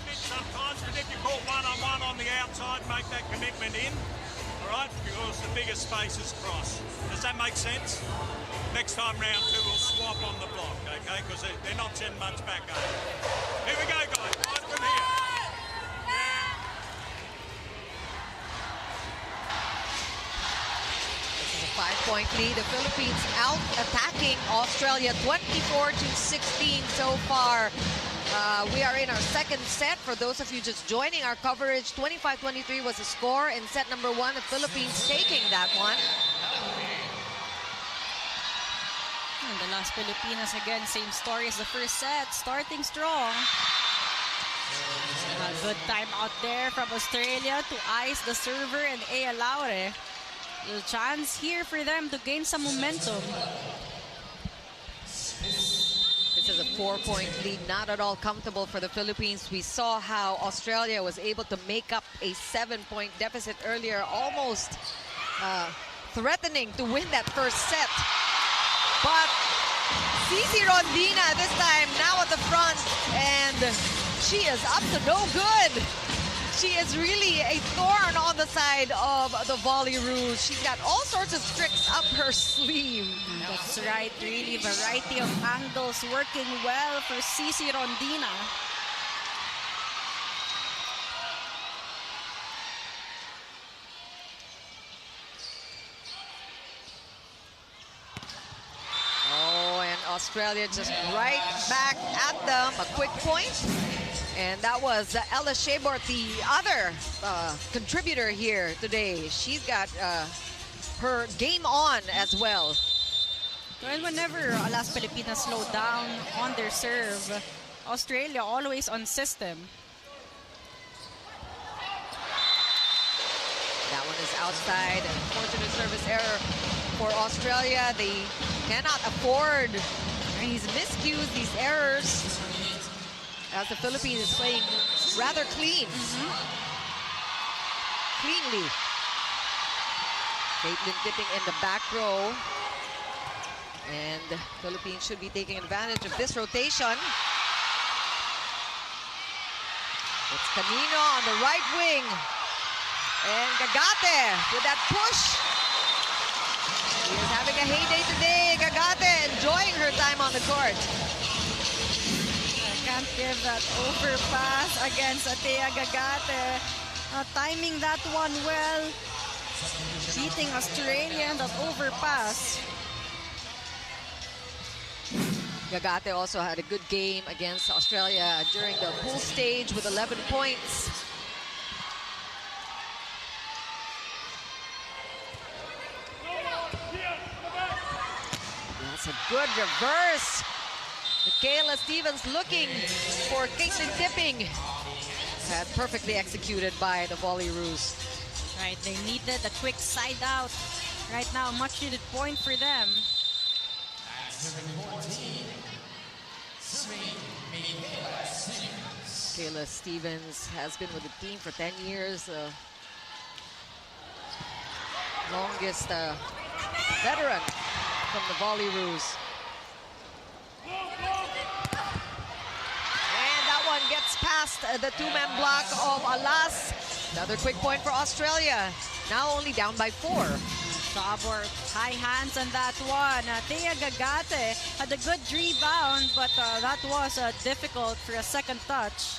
Sometimes, but if you call one-on-one on the outside, make that commitment in. All right, because the bigger space is cross. Does that make sense? Next time round 2, we'll swap on the block, okay? Because they're not sending much back over. Here we go, guys. Right from here. This is a 5-point lead. The Philippines out attacking Australia 24-16 so far. We are in our second set. For those of you just joining our coverage, 25-23 was the score in set number 1. The Philippines taking that one. And the Las Pilipinas again, same story as the first set, starting strong. A good time out there from Australia to ice the server and Ea Laure. A chance here for them to gain some momentum. This is a 4-point lead, not at all comfortable for the Philippines. We saw how Australia was able to make up a 7-point deficit earlier, almost threatening to win that first set. But Cici Rondina this time now at the front, and she is up to no good. She is really a thorn on the side of the Volley Rouge. She's got all sorts of tricks up her sleeve. That's right, really variety of angles working well for Cici Rondina. Oh, and Australia just right back at them. A quick point. And that was Ella Shebort, the other contributor here today. She's got her game on as well. Well, whenever Las Pilipinas slow down on their serve, Australia always on system. That one is outside. Unfortunate service error for Australia. They cannot afford these miscues, these errors, as the Philippines is playing rather clean. Cleanly. Caitlin tipping in the back row. And the Philippines should be taking advantage of this rotation. It's Canino on the right wing. And Gagate with that push. She is having a heyday today. Gagate enjoying her time on the court. Can't give that overpass against Atea Gagate. Timing that one well. Beating Australia in that overpass. Gagate also had a good game against Australia during the pool stage with 11 points. That's a good reverse. Michaela Stevens looking for Caitlin tipping. Had perfectly executed by the Volley Rouge. Right, they needed a quick side out. Right now, much needed point for them. Michaela Stevens has been with the team for 10 years. Longest veteran from the Volley Rouge. And that one gets past the two-man block of Alas. Another quick point for Australia. Now only down by 4. Sabor, high hands on that one. Thea Gagate had a good rebound, but that was difficult for a second touch.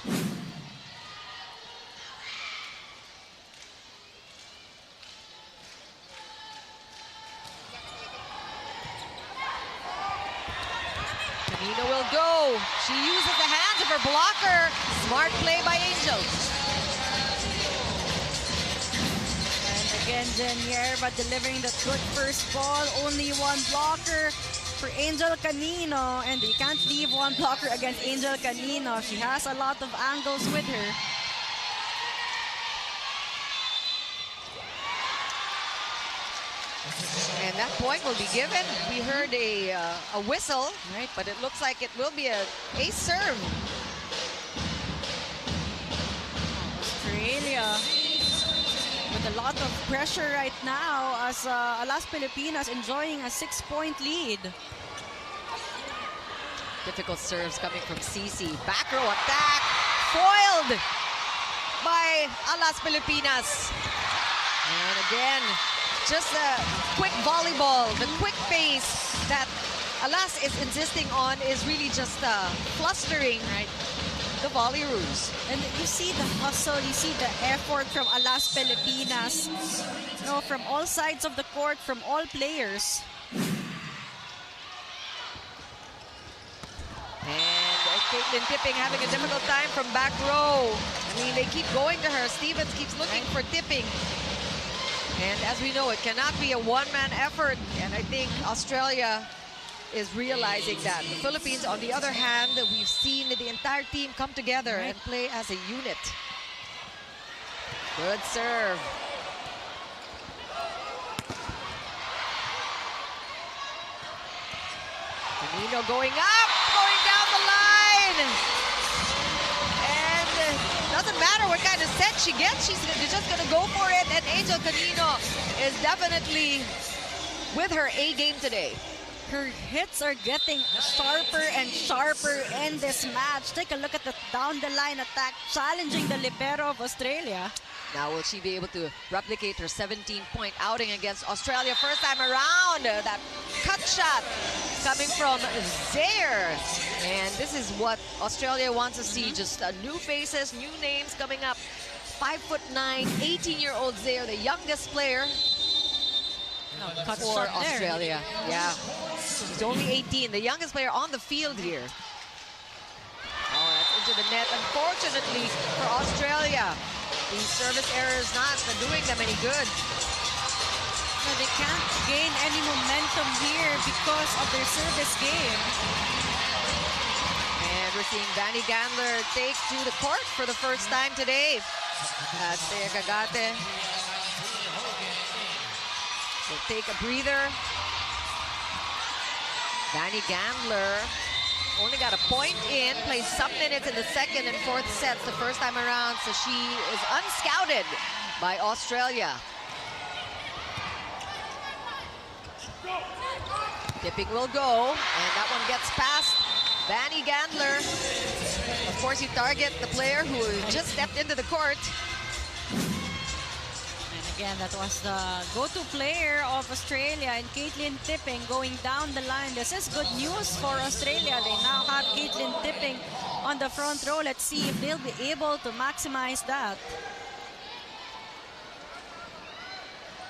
Canino will go. She uses the hands of her blocker. Smart play by Angel. Again, Jenierva delivering the good first ball. Only one blocker for Angel Canino. And you can't leave one blocker against Angel Canino. She has a lot of angles with her. And that point will be given. We heard a whistle, right? But it looks like it will be a ace serve. Australia with a lot of pressure right now as Las Pilipinas enjoying a 6-point lead. Difficult serves coming from Cici. Back row attack. Foiled by Las Pilipinas. And again, just a quick volleyball. The quick pace that Alas is insisting on is really just flustering, right, the Volley Rouge. And you see the hustle, you see the effort from Las Pilipinas. You know, from all sides of the court, from all players. And Caitlin Tipping having a difficult time from back row. I mean, they keep going to her. Stevens keeps looking for Tipping. And as we know, it cannot be a one-man effort. And I think Australia is realizing that. The Philippines, on the other hand, we've seen the entire team come together and play as a unit. Good serve. Canino going up, going down the line. And doesn't matter what kind of set she gets, she's just going to go for it. And Angel Canino is definitely with her A game today. Her hits are getting sharper and sharper in this match. Take a look at the down-the-line attack, challenging the libero of Australia. Now will she be able to replicate her 17-point outing against Australia first time around? That cut shot coming from Zaire. And this is what Australia wants to see. Just new faces, new names coming up. 5'9", 18-year-old Zaire, the youngest player Cut for shot there. Australia. Yeah, she's only 18, the youngest player on the field here. Oh, that's into the net, unfortunately for Australia. These service errors not doing them any good. No, they can't gain any momentum here because of their service game. And we're seeing Vanny Gandler take to the court for the first time today. That's Thea Kagate. So take a breather. Vanny Gandler only got a point in, plays some minutes in the second and fourth sets the first time around, so she is unscouted by Australia. Tipping will go, and that one gets past Vanny Gandler. Of course, you target the player who just stepped into the court. Again, that was the go-to player of Australia, and Caitlin Tipping going down the line. This is good news for Australia. They now have Caitlin Tipping on the front row. Let's see if they'll be able to maximize that.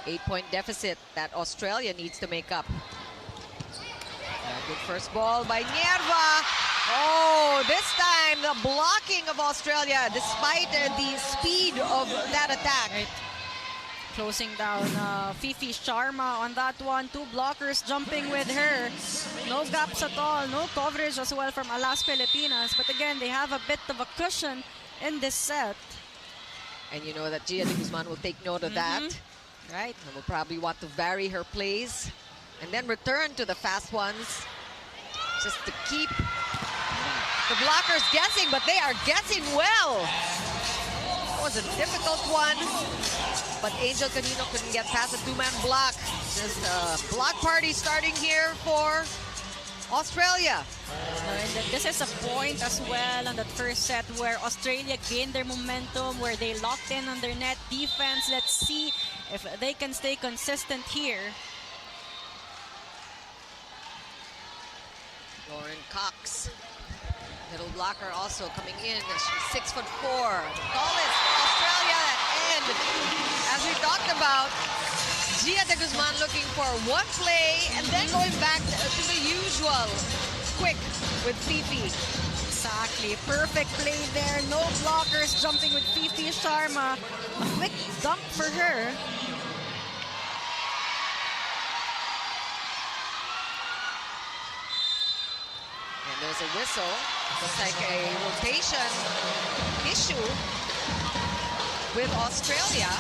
8-point deficit that Australia needs to make up. Good first ball by Nierva. Oh, this time the blocking of Australia, despite the speed of that attack. Right. Closing down Fifi Sharma on that one. Two blockers jumping with her. No gaps at all. No coverage as well from Alas Pilipinas. But again, they have a bit of a cushion in this set. And you know that Gia de Guzman will take note of that. Right. And will probably want to vary her plays and then return to the fast ones just to keep the blockers guessing, but they are guessing well. It was a difficult one, but Angel Canino couldn't get past a two-man block. Just a block party starting here for Australia. And this is a point as well on that first set where Australia gained their momentum, where they locked in on their net defense. Let's see if they can stay consistent here. Lauren Cox, middle blocker, also coming in. She's 6'4", tallest for Australia. And as we talked about, Gia de Guzman looking for one play and then going back to the usual quick with Fifi. Exactly, perfect play there. No blockers jumping with Fifi Sharma. A quick dunk for her. And there's a whistle. Looks like a rotation issue with Australia.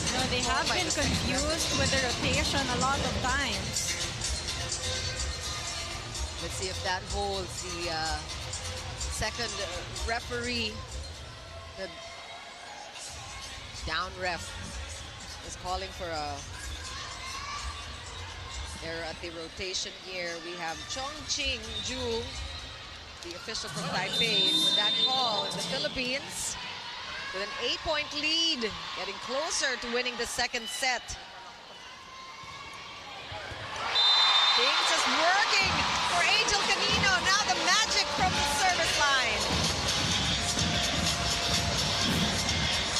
You know, they have been confused with the rotation a lot of times. Let's see if that holds. The second referee, the down ref, is calling for a error at the rotation here. We have Chong Ching Ju, the official from Taipei, with that call in the Philippines. With an 8-point lead, getting closer to winning the second set. Things just working for Angel Canino. Now the magic from the service line.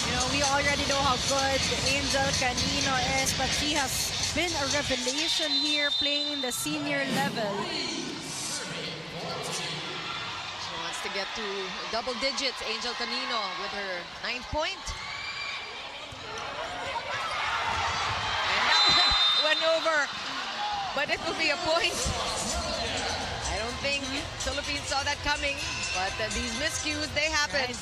You know, we already know how good Angel Canino is, but she has been a revelation here playing in the senior level. to get to double digits. Angel Canino with her 9th point. And that one went over, but it will be a point. I don't think Philippines saw that coming, but these miscues, they happen.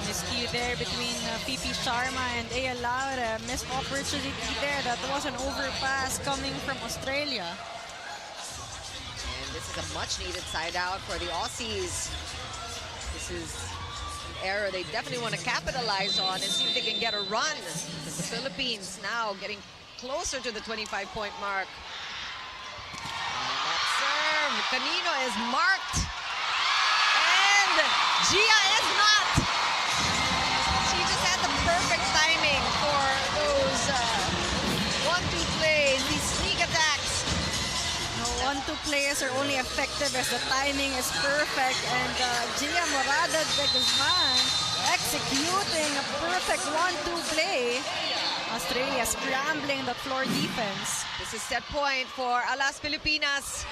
Miscue there between Pipi Sharma and Aya Laura. Missed opportunity there. That was an overpass coming from Australia. And this is a much-needed side out for the Aussies. This is an error they definitely want to capitalize on and see if they can get a run. Because the Philippines now getting closer to the 25-point mark. And that serve, Canino is marked. And Gia is not. She just had the perfect timing for those 1-2 plays, these sneak attacks. 1-2 plays are only effective as the timing is perfect, and Gia Morada de Guzman executing a perfect 1-2 play. Australia scrambling the floor defense. This is set point for Alas Pilipinas.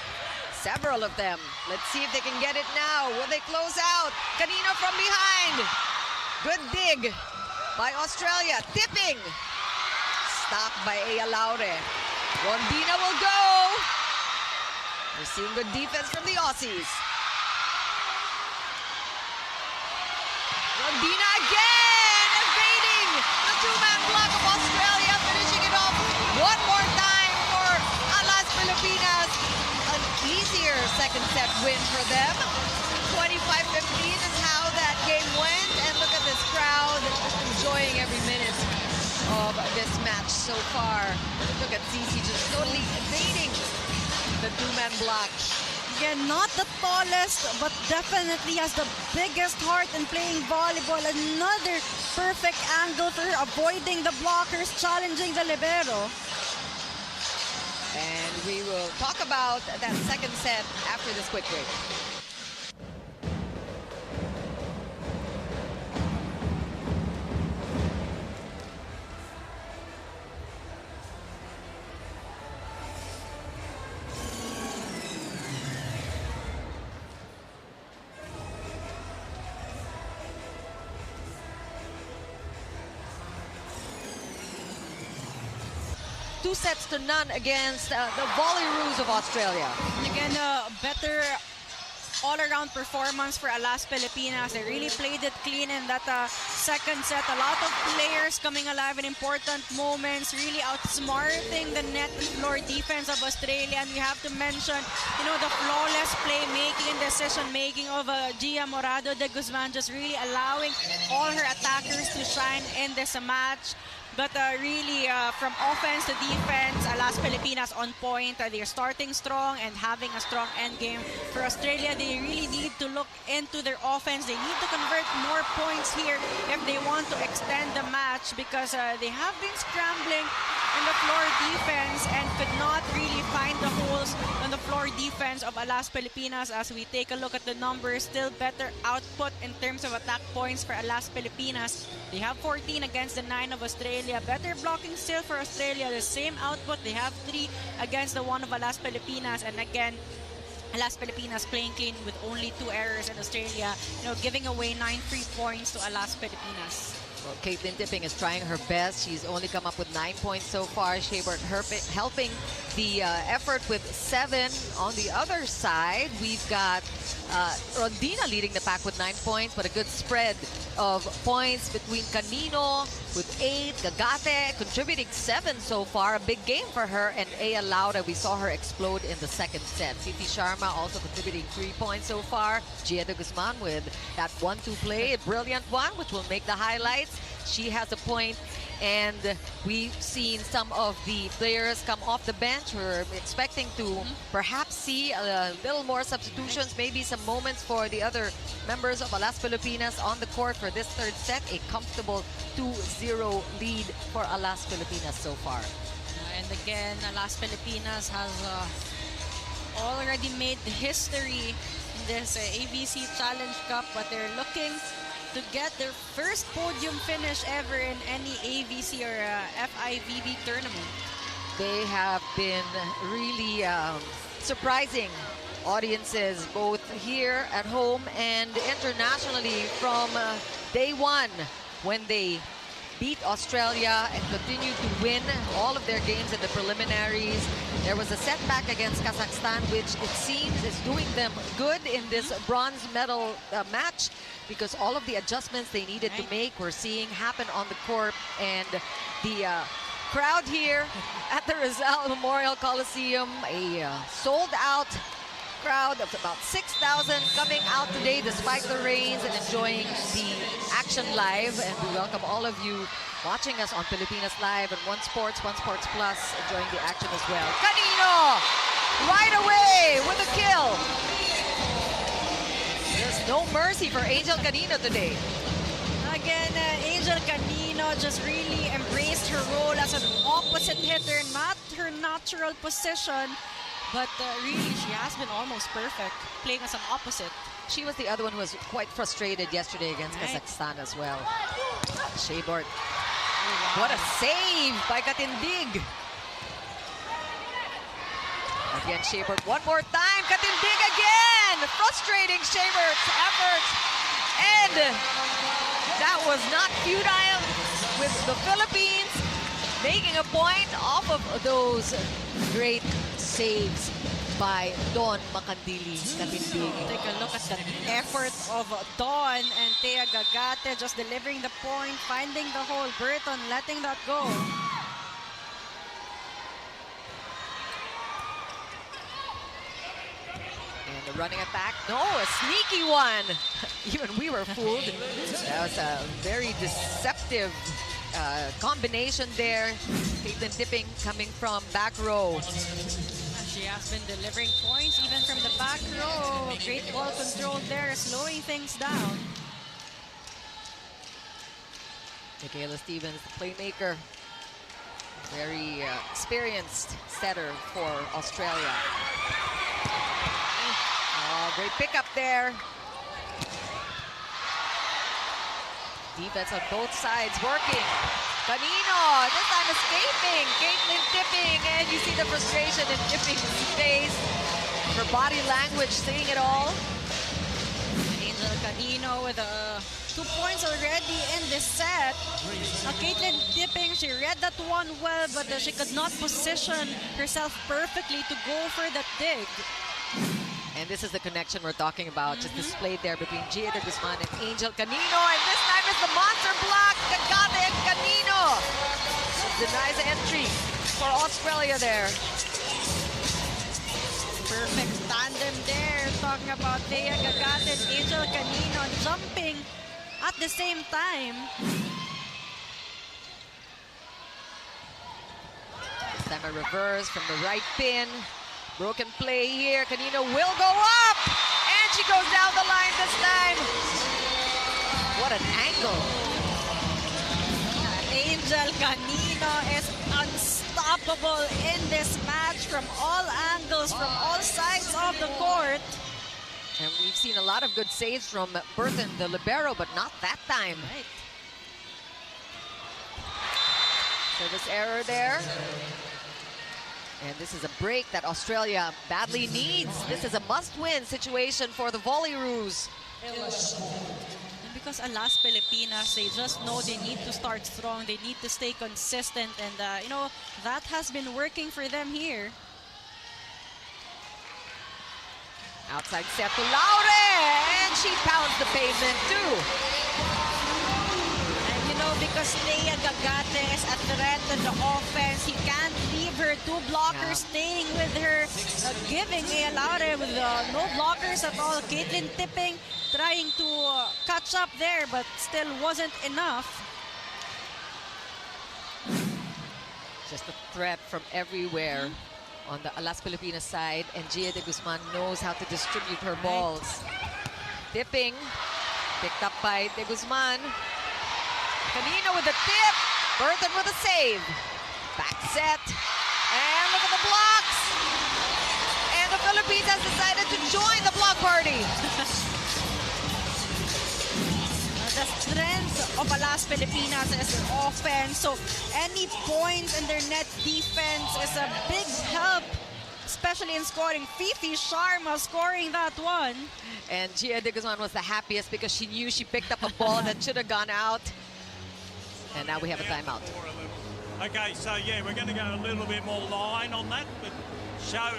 Several of them. Let's see if they can get it now. Will they close out? Canino from behind. Good dig by Australia. Tipping. Stopped by Aya Laure. Rondina will go. We're seeing good defense from the Aussies. Rondina again, evading the two-man block of Australia, finishing it off one more time for Alas Pilipinas. An easier second set win for them. 25-15 is how that game went, and look at this crowd just enjoying every minute of this match so far. Look at Cici just totally evading the two-man block. Again, not the tallest, but definitely has the biggest heart in playing volleyball. Another perfect angle for her, avoiding the blockers, challenging the libero. And we will talk about that second set after this quick break. Two sets to none against the Volleyroos of Australia. And again, a better all-around performance for Alas Pilipinas. They really played it clean in that second set. A lot of players coming alive in important moments, really outsmarting the net and floor defense of Australia. And we have to mention, the flawless playmaking and decision-making of Gia Morado de Guzman, just really allowing all her attackers to shine in this match. But really, from offense to defense, Alas Pilipinas on point. They're starting strong and having a strong end game. For Australia, they really need to look into their offense. They need to convert more points here if they want to extend the match, because they have been scrambling in the floor defense and could not really find the holes on the floor defense of Alas Pilipinas. As we take a look at the numbers, still better output in terms of attack points for Alas Pilipinas. They have 14 against the 9 of Australia. Better blocking still for Australia. The same output. They have 3 against the 1 of Alas Pilipinas. And again, Alas Pilipinas playing clean with only 2 errors, in Australia, giving away 9 free points to Alas Pilipinas. Well, Caitlin Tipping is trying her best. She's only come up with 9 points so far. Shabert helping the effort with 7. On the other side, we've got Rondina leading the pack with 9 points, but a good spread of points between Canino with 8, Gagate contributing 7 so far. A big game for her, and Aya Laura, we saw her explode in the second set. Pipi Sharma also contributing 3 points so far. Gia de Guzman with that 1-2 play, a brilliant one, which will make the highlights. She has a point, and we've seen some of the players come off the bench. We're expecting to perhaps see a little more substitutions, maybe some moments for the other members of Alas Pilipinas on the court for this third set. A comfortable 2-0 lead for Alas Pilipinas so far. And again, Alas Pilipinas has already made history in this AVC Challenge Cup, but they're looking to get their first podium finish ever in any AVC or FIVB tournament. They have been really surprising audiences both here at home and internationally from day one when they beat Australia and continue to win all of their games in the preliminaries. There was a setback against Kazakhstan, which it seems is doing them good in this bronze medal match, because all of the adjustments they needed to make we're seeing happen on the court. And the crowd here at the Rizal Memorial Coliseum, a sold-out crowd of about 6,000 coming out today despite the rains and enjoying the action live. And we welcome all of you watching us on Pilipinas Live and One Sports Plus, enjoying the action as well. Canino right away with a kill. There's no mercy for Angel Canino today. Again, Angel Canino just really embraced her role as an opposite hitter, not her natural position. But really, she has been almost perfect playing as an opposite. She was the other one who was quite frustrated yesterday against Kazakhstan as well. Shaybort. What a save by Katindig. Again, Shaybort one more time. Katindig again! Frustrating Shaybort's effort. And that was not futile, with the Philippines making a point off of those great saves by Don Macandili Katindig. Take a look at the effort of Don and Thea Gagate, just delivering the point, finding the hole. Burton letting that go. And the running attack, no, a sneaky one. Even we were fooled. That was a very deceptive combination there. Caitlin Tipping coming from back row. She has been delivering points even from the back row. Great ball control there, slowing things down. Michaela Stevens, the playmaker. Very experienced setter for Australia. Oh, great pickup there. Defense on both sides working. Canino, this time escaping. Caitlin Tipping, and you see the frustration in Tipping's face. Her body language saying it all. Angel Canino with 2 points already in this set. Caitlin Tipping, she read that one well, but she could not position herself perfectly to go for that dig. And this is the connection we're talking about, just displayed there between Gia de Guzman and Angel Canino. And this time it's the monster block, Gagate and Canino. Denies entry for Australia there. Perfect tandem there, talking about Thea Gagate and Angel Canino jumping at the same time. This time a reverse from the right pin. Broken play here. Canino will go up! And she goes down the line this time. What an angle. Angel Canino is unstoppable in this match from all angles, from all sides of the court. And we've seen a lot of good saves from Burton, the libero, but not that time. Right. Service error there. And this is a break that Australia badly needs. This is a must-win situation for the Volleyroos. And because Alas Pilipinas, they just know they need to start strong. They need to stay consistent. And, you know, that has been working for them here. Outside set to Laure, and she pounds the pavement too. And you know, because Thea Gagate is a threat to the offense, he can't leave her two blockers staying with her, giving Laure with no blockers at all. Caitlin Tipping trying to catch up there, but still wasn't enough. Just a threat from everywhere on the Alas Pilipinas side, and Gia de Guzman knows how to distribute her balls. Tipping, picked up by de Guzman. Canino with a tip, Burton with a save. Back set, and look at the blocks. And the Philippines has decided to join the block party. The strength of Alas Pilipinas is their offense, so any points in their net defense is a big help especially in scoring. Fifi Sharma scoring that one. And Gia de Guzman was the happiest because she knew she picked up a ball that should have gone out. And now we have a timeout. Okay, so yeah, we're going to go a little bit more line on that, but show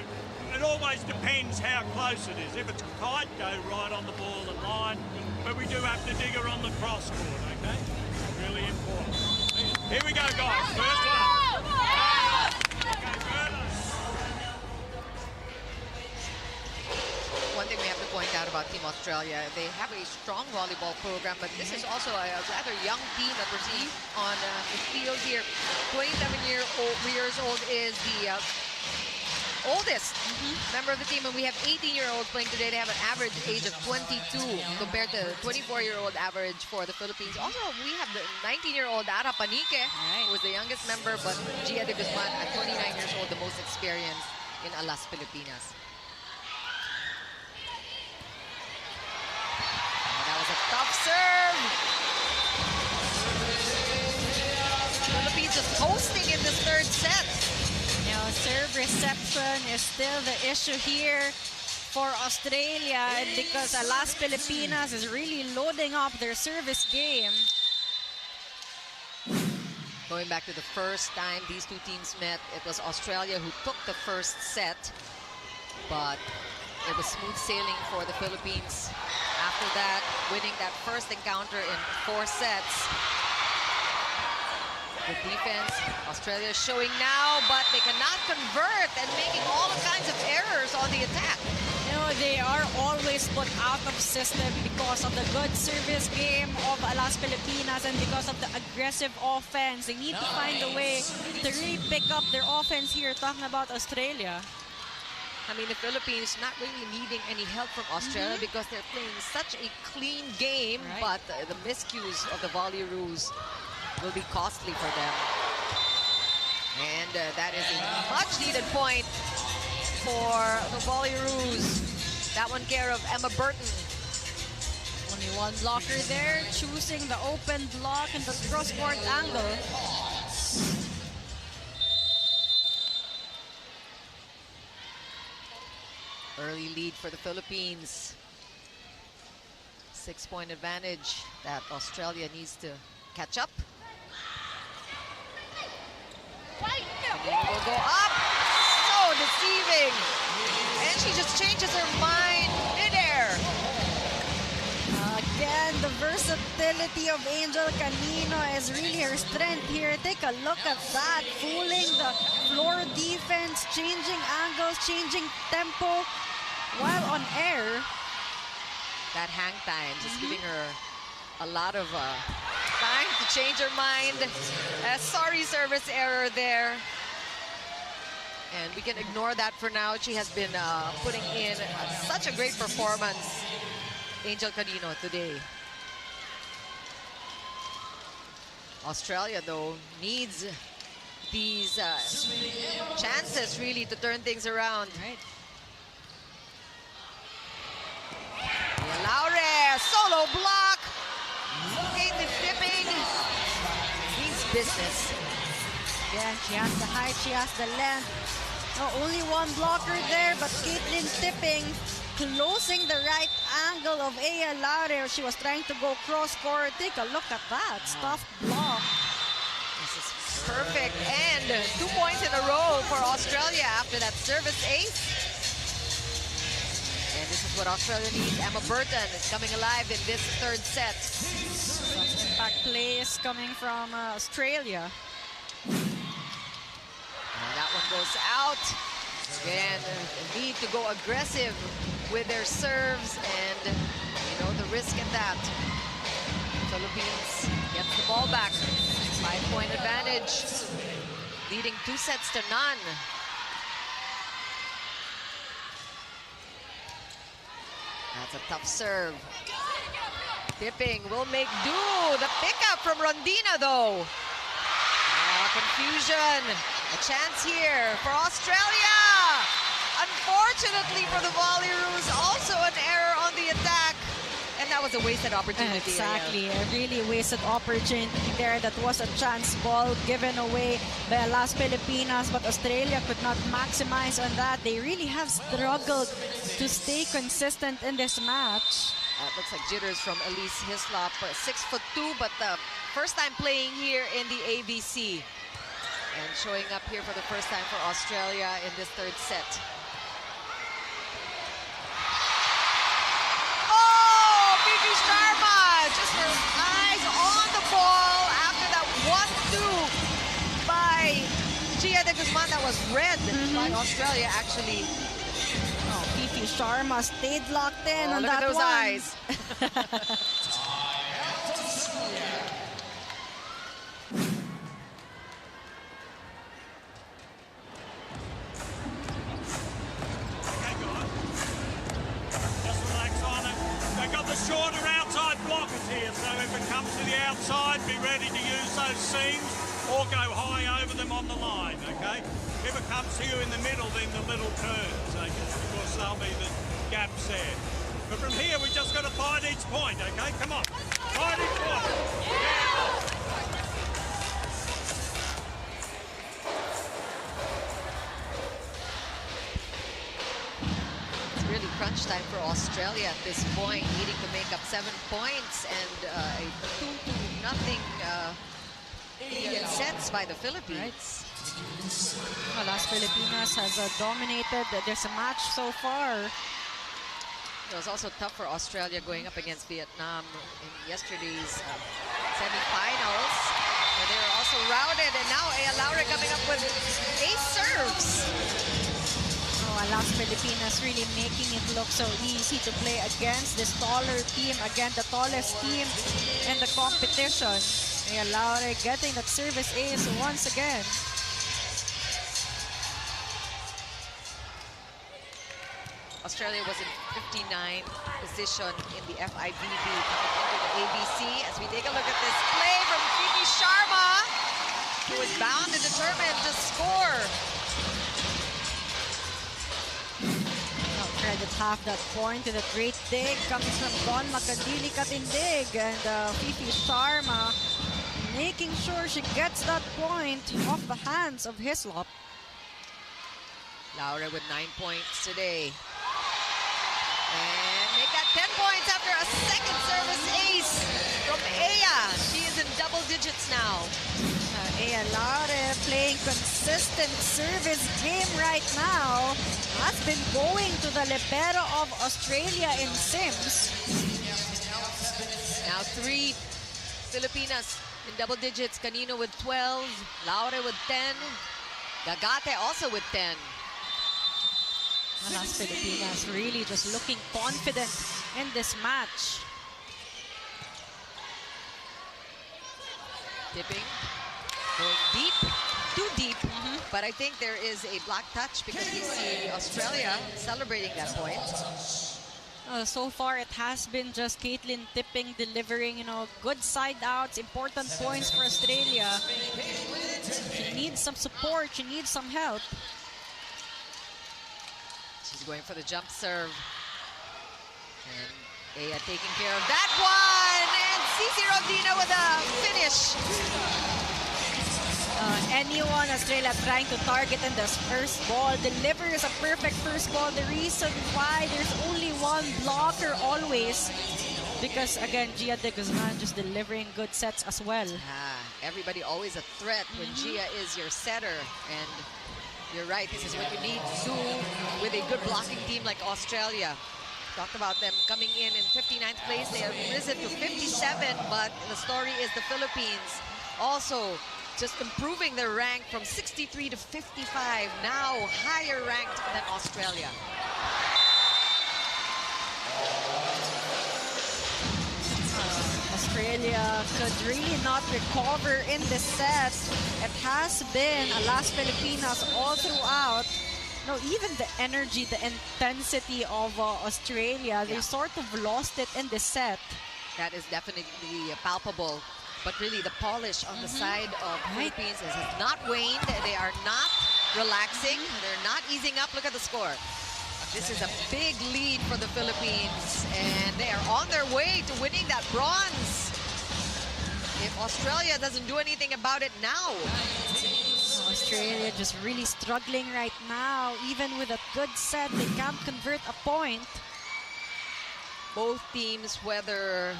it always depends how close it is. If it's tight, go right on the ball and line, but we do have to dig her on the cross court, okay? Really important. Here we go, guys. First one. Okay, further. One thing we have to point out about Team Australia, they have a strong volleyball program, but this is also a rather young team that we're seeing on the field here. 27 years old is the oldest member of the team, and we have 18-year-olds playing today. They have an average age of 22 compared to 24-year-old average for the Philippines. Also, we have the 19-year-old Ara Panique, who was the youngest member, but Gia de Guzman at 29 years old, the most experienced in Alas Pilipinas. That was a tough serve. Philippines is hosting in this third set. You know, serve reception is still the issue here for Australia, because Alas Pilipinas is really loading up their service game. Going back to the first time these two teams met, it was Australia who took the first set, but it was smooth sailing for the Philippines. After that, winning that first encounter in 4 sets. Good defense. Australia is showing now, but they cannot convert and making all kinds of errors on the attack. You know, they are always put out of system because of the good service game of Alas Pilipinas and because of the aggressive offense. They need to find a way to really pick up their offense here, talking about Australia. I mean, the Philippines not really needing any help from Australia because they're playing such a clean game, but the miscues of the Volleyaroos will be costly for them. And that is a much-needed point for the Volleyaroos. That one care of Emma Burton. Only one blocker there, choosing the open block and the cross-court angle. Early lead for the Philippines. 6-point advantage that Australia needs to catch up. It will go up. So deceiving. And she just changes her mind midair. Again, the versatility of Angel Canino is really her strength here. Take a look at that. Fooling the floor defense, changing angles, changing tempo while on air. That hang time just giving her a lot of time to change her mind. A sorry service error there. And we can ignore that for now. She has been putting in such a great performance, Angel Canino, today. Australia, though, needs these chances really to turn things around. Right. Laure, solo block. Caitlin tipping. Means business. Yeah, she has the height, she has the length. No, only one blocker there, but Caitlin tipping, closing the right angle of Aya Laure. She was trying to go cross-court. Take a look at that, stuffed block. This is perfect. And 2 points in a row for Australia after that service ace. And this is what Australia needs. Emma Burton is coming alive in this third set. Some impact plays coming from Australia. And that one goes out. Again, need to go aggressive with their serves, and you know the risk at that. Philippines gets the ball back. 5-point advantage, leading 2 sets to none. That's a tough serve. Tipping will make do. The pickup from Rondina, though. Confusion. A chance here for Australia. Unfortunately for the Volleyaroos, also an error on the attack. And that was a wasted opportunity. Exactly, a really wasted opportunity there. That was a chance ball given away by Las Filipinas, but Australia could not maximize on that. They really have struggled to stay consistent in this match. Looks like jitters from Elise Hislop, 6'2", but the first time playing here in the AVC. And showing up here for the first time for Australia in this third set. Oh, PHI Sharma! Just her eyes on the ball after that 1-2 by Gia de Guzman. That was read by Australia, actually. Oh, PHI Sharma stayed locked in on Look that at those one. eyes. Shorter outside blockers here, so if it comes to the outside, be ready to use those seams or go high over them on the line, okay? If it comes to you in the middle, then the little turns, okay? Because there'll be the gaps there. But from here, we just got to find each point, okay? Come on, find each point. Yeah. Really crunch time for Australia at this point, needing to make up 7 points and a 2-0 in sets by the Philippines. Well, Las Filipinas has dominated this match so far. It was also tough for Australia going up against Vietnam in yesterday's semifinals, where they were also routed, and now Ea Laure coming up with ace serves. Las Filipinas really making it look so easy to play against this taller team, again the tallest team in the competition. Ea Laure getting that service ace once again. Australia was in 59th position in the FIVB coming into the AVC. As we take a look at this play from PHI Sharma, who is bound and determined to score. Credit half that point to the great dig comes from Don Macandili Katindig, and PHI Sharma making sure she gets that point off the hands of Hislop. Laure with 9 points today. And make that 10 points after a second service ace from Ea. She is in double digits now. Ea Laure playing consistent service game right now. Has been going to the libero of Australia in Sims. Now 3 Filipinas in double digits. Canino with 12, Laure with 10, Gagate also with 10. Las Filipinas really just looking confident in this match. Tipping, going deep, too deep. But I think there is a black touch because we see Australia celebrating that point. So far, it has been just Caitlin tipping, delivering, good side outs, important points for Australia. She needs some support. She needs some help. She's going for the jump serve. And Ea taking care of that one. And Cici Rodina with a finish. Anyone Australia trying to target in this first ball delivers a perfect first ball. The reason why there's only one blocker always, because again Gia de Guzman just delivering good sets as well. Everybody always a threat when Gia is your setter, and you're right, this is what you need to do with a good blocking team like Australia. Talked about them coming in 59th place. They have risen to 57, but the story is the Philippines also just improving their rank from 63 to 55, now higher ranked than Australia. Australia could really not recover in this set. It has been a Las Filipinas all throughout. No, even the energy, the intensity of Australia, they sort of lost it in this set. That is definitely palpable. But really, the polish on the side of Philippines has not waned. They are not relaxing. They're not easing up. Look at the score. This is a big lead for the Philippines, and they are on their way to winning that bronze. If Australia doesn't do anything about it now. Australia just really struggling right now. Even with a good set, they can't convert a point. Both teams, whether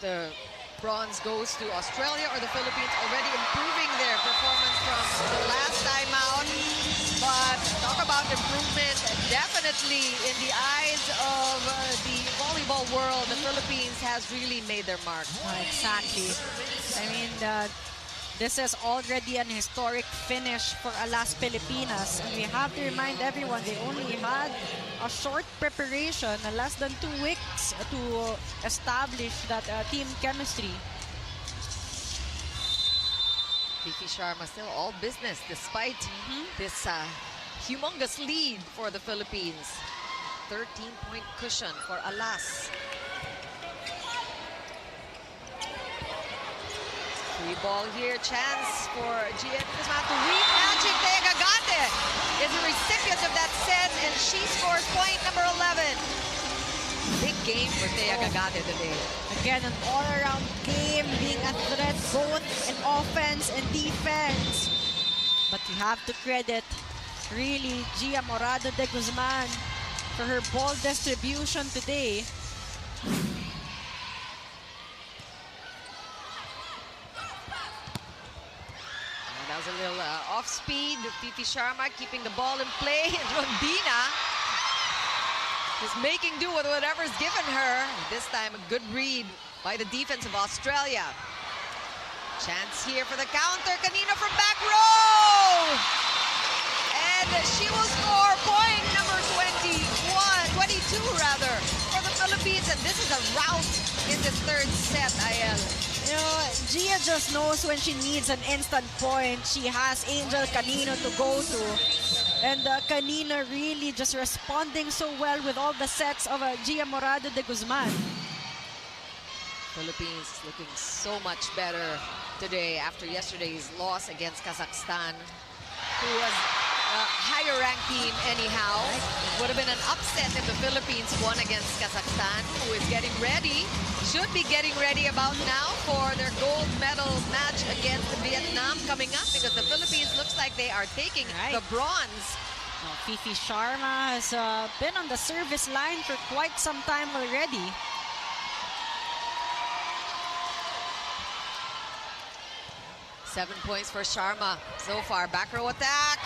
the bronze goes to Australia or the Philippines, already improving their performance from the last time out. But talk about improvement, definitely in the eyes of the volleyball world, the Philippines has really made their mark. Exactly. I mean, this is already an historic finish for ALAS Pilipinas. And we have to remind everyone, they only had a short preparation, less than 2 weeks to establish that team chemistry. PHI Sharma still all business despite this humongous lead for the Philippines. 13-point cushion for ALAS. Free ball here, chance for Gia Guzman to read magic. Thea Gagate is the recipient of that set, and she scores point number 11. Big game for Thea Gagate today. Again, an all-around game, being a threat both in offense and defense. But you have to credit really Gia Morado de Guzman for her ball distribution today. That was a little off-speed. PHI Sharma keeping the ball in play. And Rondina is making do with whatever's given her. This time a good read by the defense of Australia. Chance here for the counter. Kanino from back row. And she will score point number 22 rather, for the Philippines. And this is a rout in the third set, Ayel. You know, Gia just knows when she needs an instant point. She has Angel Canino to go to. And Canino really just responding so well with all the sets of Gia Morado de Guzman. Philippines looking so much better today after yesterday's loss against Kazakhstan, who was a higher ranked team anyhow. It would have been an upset if the Philippines won against Kazakhstan, who is getting ready, should be getting ready about now for their gold medal match against Vietnam coming up, because the Philippines looks like they are taking the bronze. PHI Sharma has been on the service line for quite some time already. Seven points for Sharma so far. Back row attack.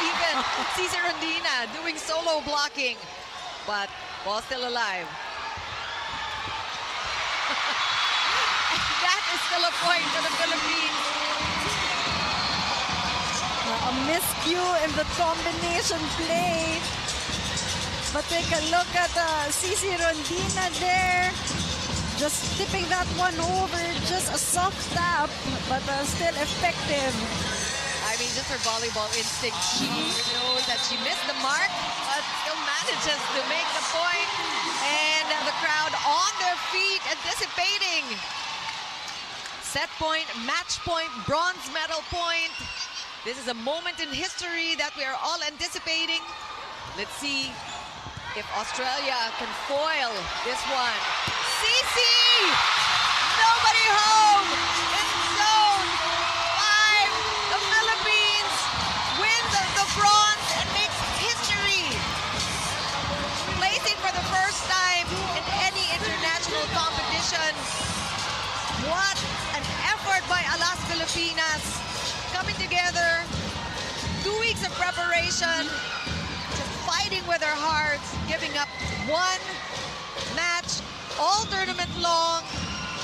Even Cici Rondina doing solo blocking, but ball still alive. That is still a point for the Philippines. A miscue in the combination play. But take a look at Cici Rondina there. Just tipping that one over. Just a soft tap, but still effective. I mean, just her volleyball instinct. She knows that she missed the mark, but still manages to make the point. And the crowd on their feet, anticipating. Set point, match point, bronze medal point. This is a moment in history that we are all anticipating. Let's see if Australia can foil this one. Cici! Nobody home in zone 5. The Philippines win the bronze and makes history, placing for the first time in any international competition. What an effort by ALAS Pilipinas, coming together, 2 weeks of preparation, just fighting with their hearts, giving up one match all tournament long,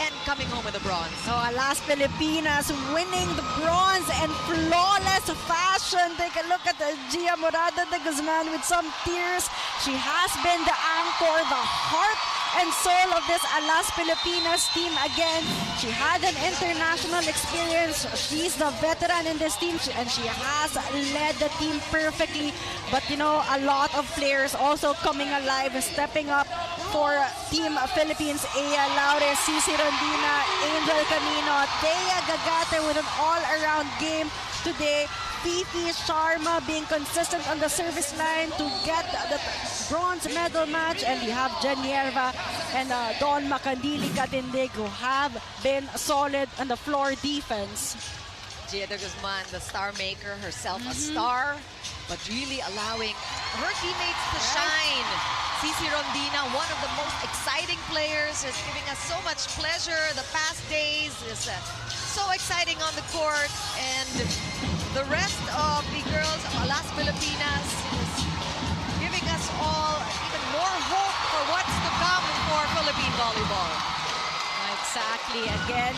and coming home with a bronze. So ALAS Pilipinas winning the bronze in flawless fashion. Take a look at Gia Morado de Guzman with some tears. She has been the anchor, the heart and soul of this ALAS Pilipinas team again. She had an international experience. She's the veteran in this team, and she has led the team perfectly. But you know, a lot of players also coming alive and stepping up for Team Philippines. Aya Laure, Cici Rondina, Angel Canino, Thea Gagate with an all-around game today Fifi Sharma being consistent on the service line to get the bronze medal match. And you have Genierva and Don Macandili Katindig who have been solid on the floor defense. Gia de Guzman, the star maker, herself a star, but really allowing her teammates to shine. Cici Rondina, one of the most exciting players, is giving us so much pleasure. The past days is so exciting on the court, and the rest of the girls of Alas Pilipinas is giving us all even more hope for what's to come for Philippine volleyball. Exactly. Again,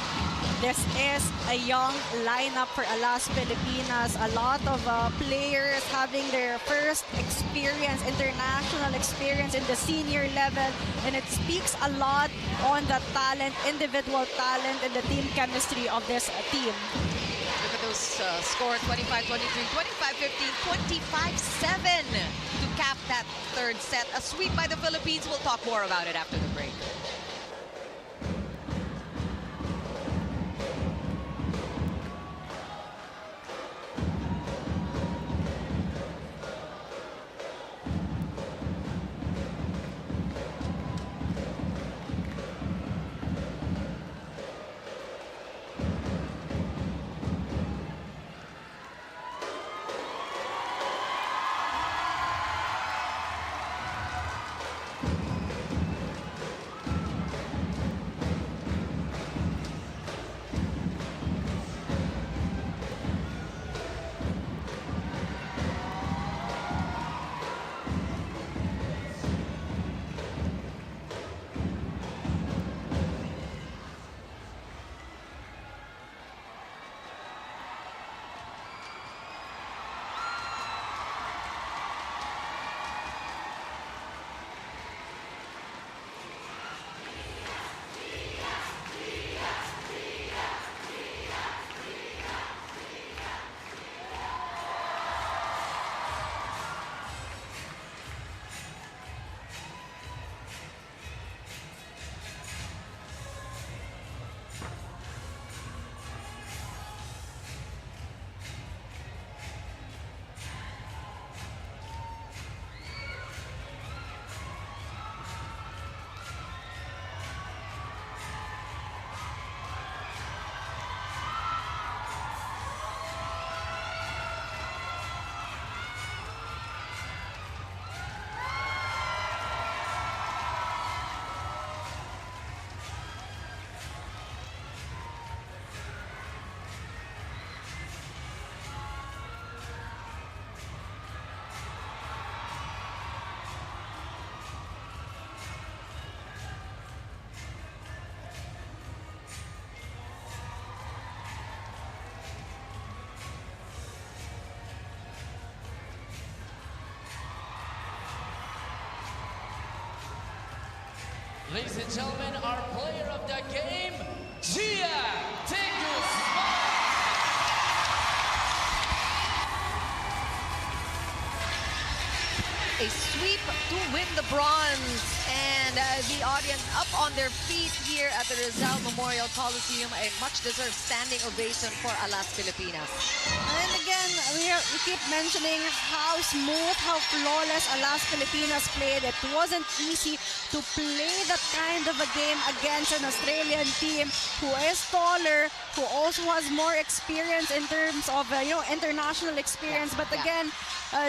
this is a young lineup for Alas Pilipinas. A lot of players having their first experience, international experience in the senior level. And it speaks a lot on the talent, individual talent, and the team chemistry of this team. Look at those scores, 25-23, 25-15, 25-7 to cap that third set. A sweep by the Philippines. We'll talk more about it after the break. Ladies and gentlemen, our player of the game, Gia de Guzman. A sweep to win the bronze, and the audience up on their feet here at the Rizal Memorial Coliseum. A much-deserved standing ovation for Alas Pilipinas. And again, we keep mentioning how smooth, how flawless Alas Pilipinas played. It wasn't easy to play that kind of a game against an Australian team who is taller, who also has more experience in terms of international experience. But again,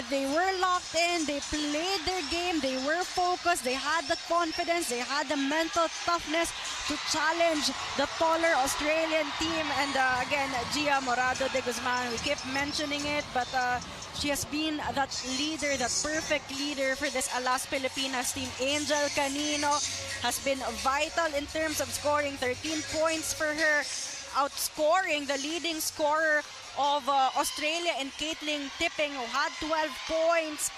they were locked in, they played their game, they were focused, they had the confidence, they had the mental toughness to challenge the taller Australian team. And again, Gia Morado de Guzman, we keep mentioning it, but she has been that leader, that perfect leader for this Alas Pilipinas team. Angel Canino has been vital in terms of scoring 13 points for her, outscoring the leading scorer of Australia in Caitlin Tipping, who had 12 points.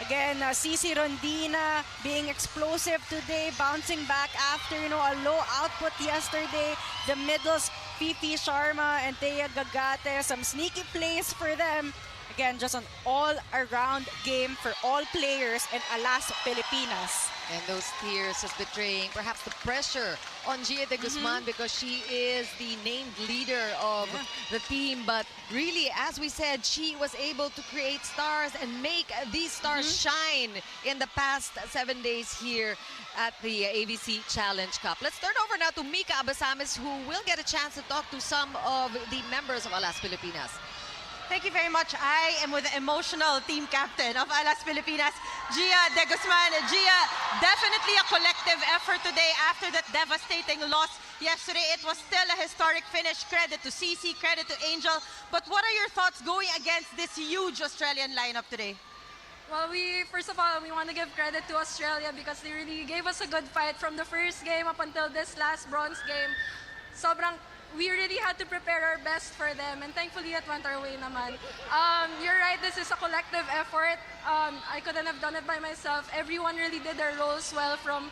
Again, Cici Rondina being explosive today, bouncing back after a low output yesterday. The middles, Fifi Sharma and Thea Gagate, some sneaky plays for them. Again, just an all-around game for all players in Alas Pilipinas. And those tears just betraying perhaps the pressure on Gia de Guzman because she is the named leader of the team. But really, as we said, she was able to create stars and make these stars shine in the past 7 days here at the AVC Challenge Cup. Let's turn over now to Mika Abasames, who will get a chance to talk to some of the members of Alas Pilipinas. Thank you very much. I am with the emotional team captain of Alas Pilipinas, Gia de Guzman. Gia, definitely a collective effort today after that devastating loss yesterday. It was still a historic finish. Credit to Cici, credit to Angel. But what are your thoughts going against this huge Australian lineup today? Well, first of all, we want to give credit to Australia because they really gave us a good fight from the first game up until this last bronze game. We really had to prepare our best for them, and thankfully it went our way naman. You're right, this is a collective effort. I couldn't have done it by myself. Everyone really did their roles well, from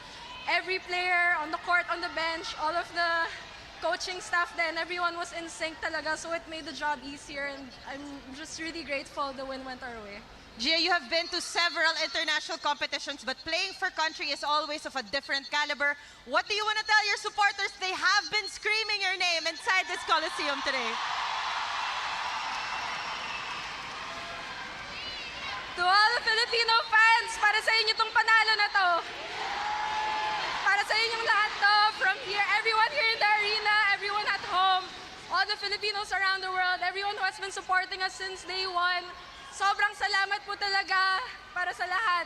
every player on the court, on the bench, all of the coaching staff then, everyone was in sync talaga, so it made the job easier, and I'm just really grateful the win went our way. Gia, you have been to several international competitions, but playing for country is always of a different caliber. What do you want to tell your supporters? They have been screaming your name inside this Coliseum today. To all the Filipino fans, para sa inyo tong panalo na to. Para sa inyong lahat to, from here, everyone here in the arena, everyone at home, all the Filipinos around the world, everyone who has been supporting us since day one. Sobrang salamat po talaga para sa lahat.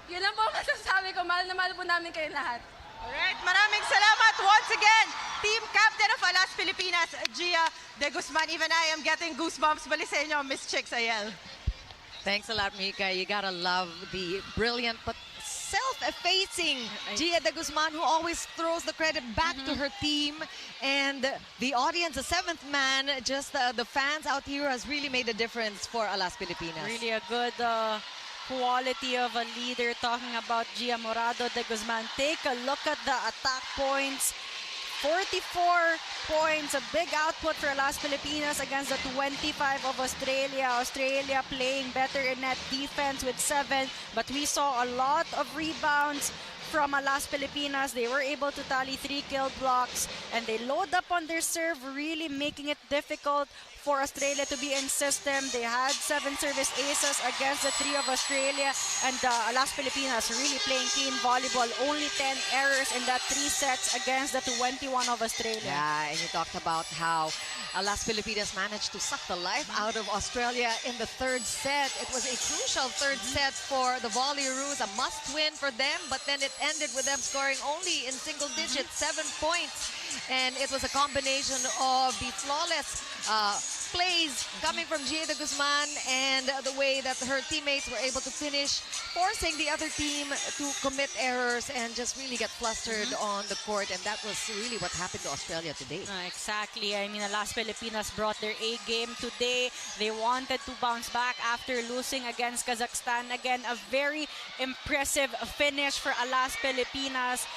Yun lang po ang masasabi ko. Mahal na mahal po namin kayo lahat. Alright, maraming salamat once again. Team Captain of Alas Pilipinas, Gia de Guzman. Even I am getting goosebumps. Bali sa inyo, Miss Chicks Ayel. Thanks a lot, Mika. You gotta love the brilliant but self-effacing Gia de Guzman, who always throws the credit back to her team. And the audience, the seventh man, just the fans out here has really made a difference for Alas Pilipinas. Really a good quality of a leader. Talking about Gia Morado de Guzman. Take a look at the attack points. 44 points, a big output for Alas Pilipinas against the 25 of Australia. Australia playing better in net defense with 7, but we saw a lot of rebounds from Alas Pilipinas. They were able to tally 3 kill blocks, and they load up on their serve, really making it difficult for Australia to be in system. They had 7 service aces against the 3 of Australia, and Alas Pilipinas really playing clean volleyball. Only 10 errors in that 3 sets against the 21 of Australia. Yeah, and you talked about how Alas Pilipinas managed to suck the life out of Australia in the 3rd set. It was a crucial 3rd set for the Volleyroos, a must-win for them, but then it ended with them scoring only in single digits, 7 points. And it was a combination of the flawless plays coming from Gia de Guzman and the way that her teammates were able to finish, forcing the other team to commit errors and just really get flustered on the court. And that was really what happened to Australia today. Exactly. I mean, Alas Pilipinas brought their A game today. They wanted to bounce back after losing against Kazakhstan. Again, a very impressive finish for Alas Pilipinas.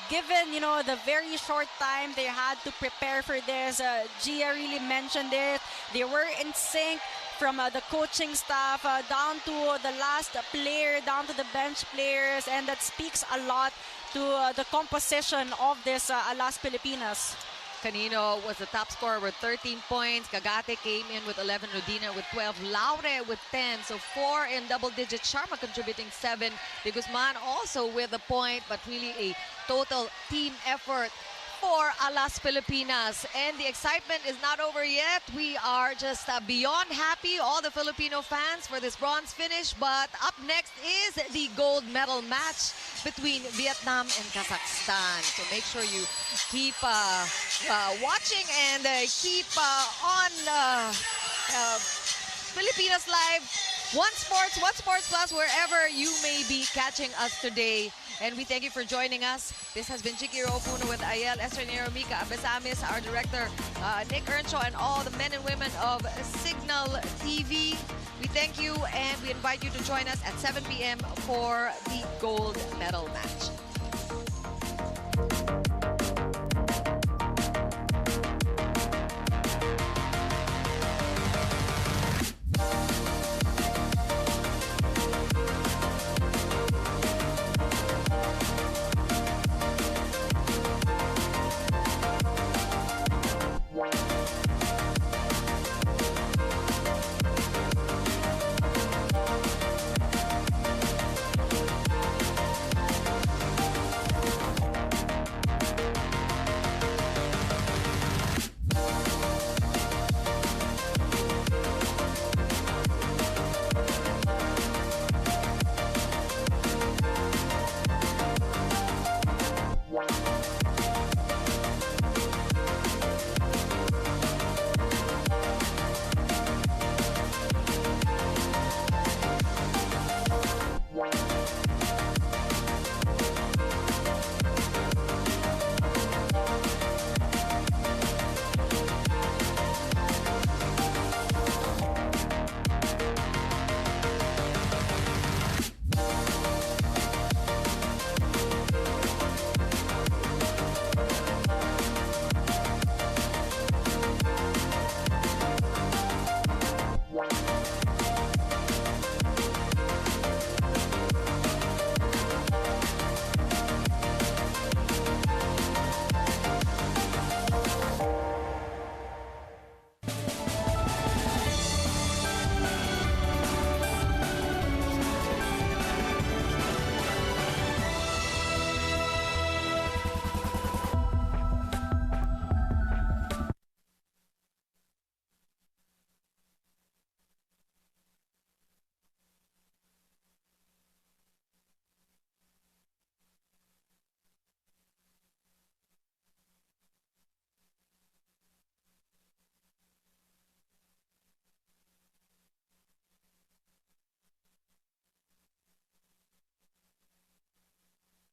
Given, the very short time they had to prepare for this, Gia really mentioned it. They were in sync from the coaching staff down to the last player, down to the bench players, and that speaks a lot to the composition of this Alas Pilipinas. Canino was the top scorer with 13 points. Cagate came in with 11. Rodina with 12. Laure with 10. So 4 in double digits. Sharma contributing 7. De Guzman also with a point, but really a total team effort for Alas Pilipinas. And the excitement is not over yet. We are just beyond happy, all the Filipino fans, for this bronze finish. But up next is the gold medal match between Vietnam and Kazakhstan. So make sure you keep watching and keep on Filipinas Live. One Sports Plus, wherever you may be catching us today. And we thank you for joining us. This has been Chiki Ropuno with Ayel Estranero, Mika Abesamis, our director, Nick Earnshaw, and all the men and women of Signal TV. We thank you, and we invite you to join us at 7 p.m. for the gold medal match.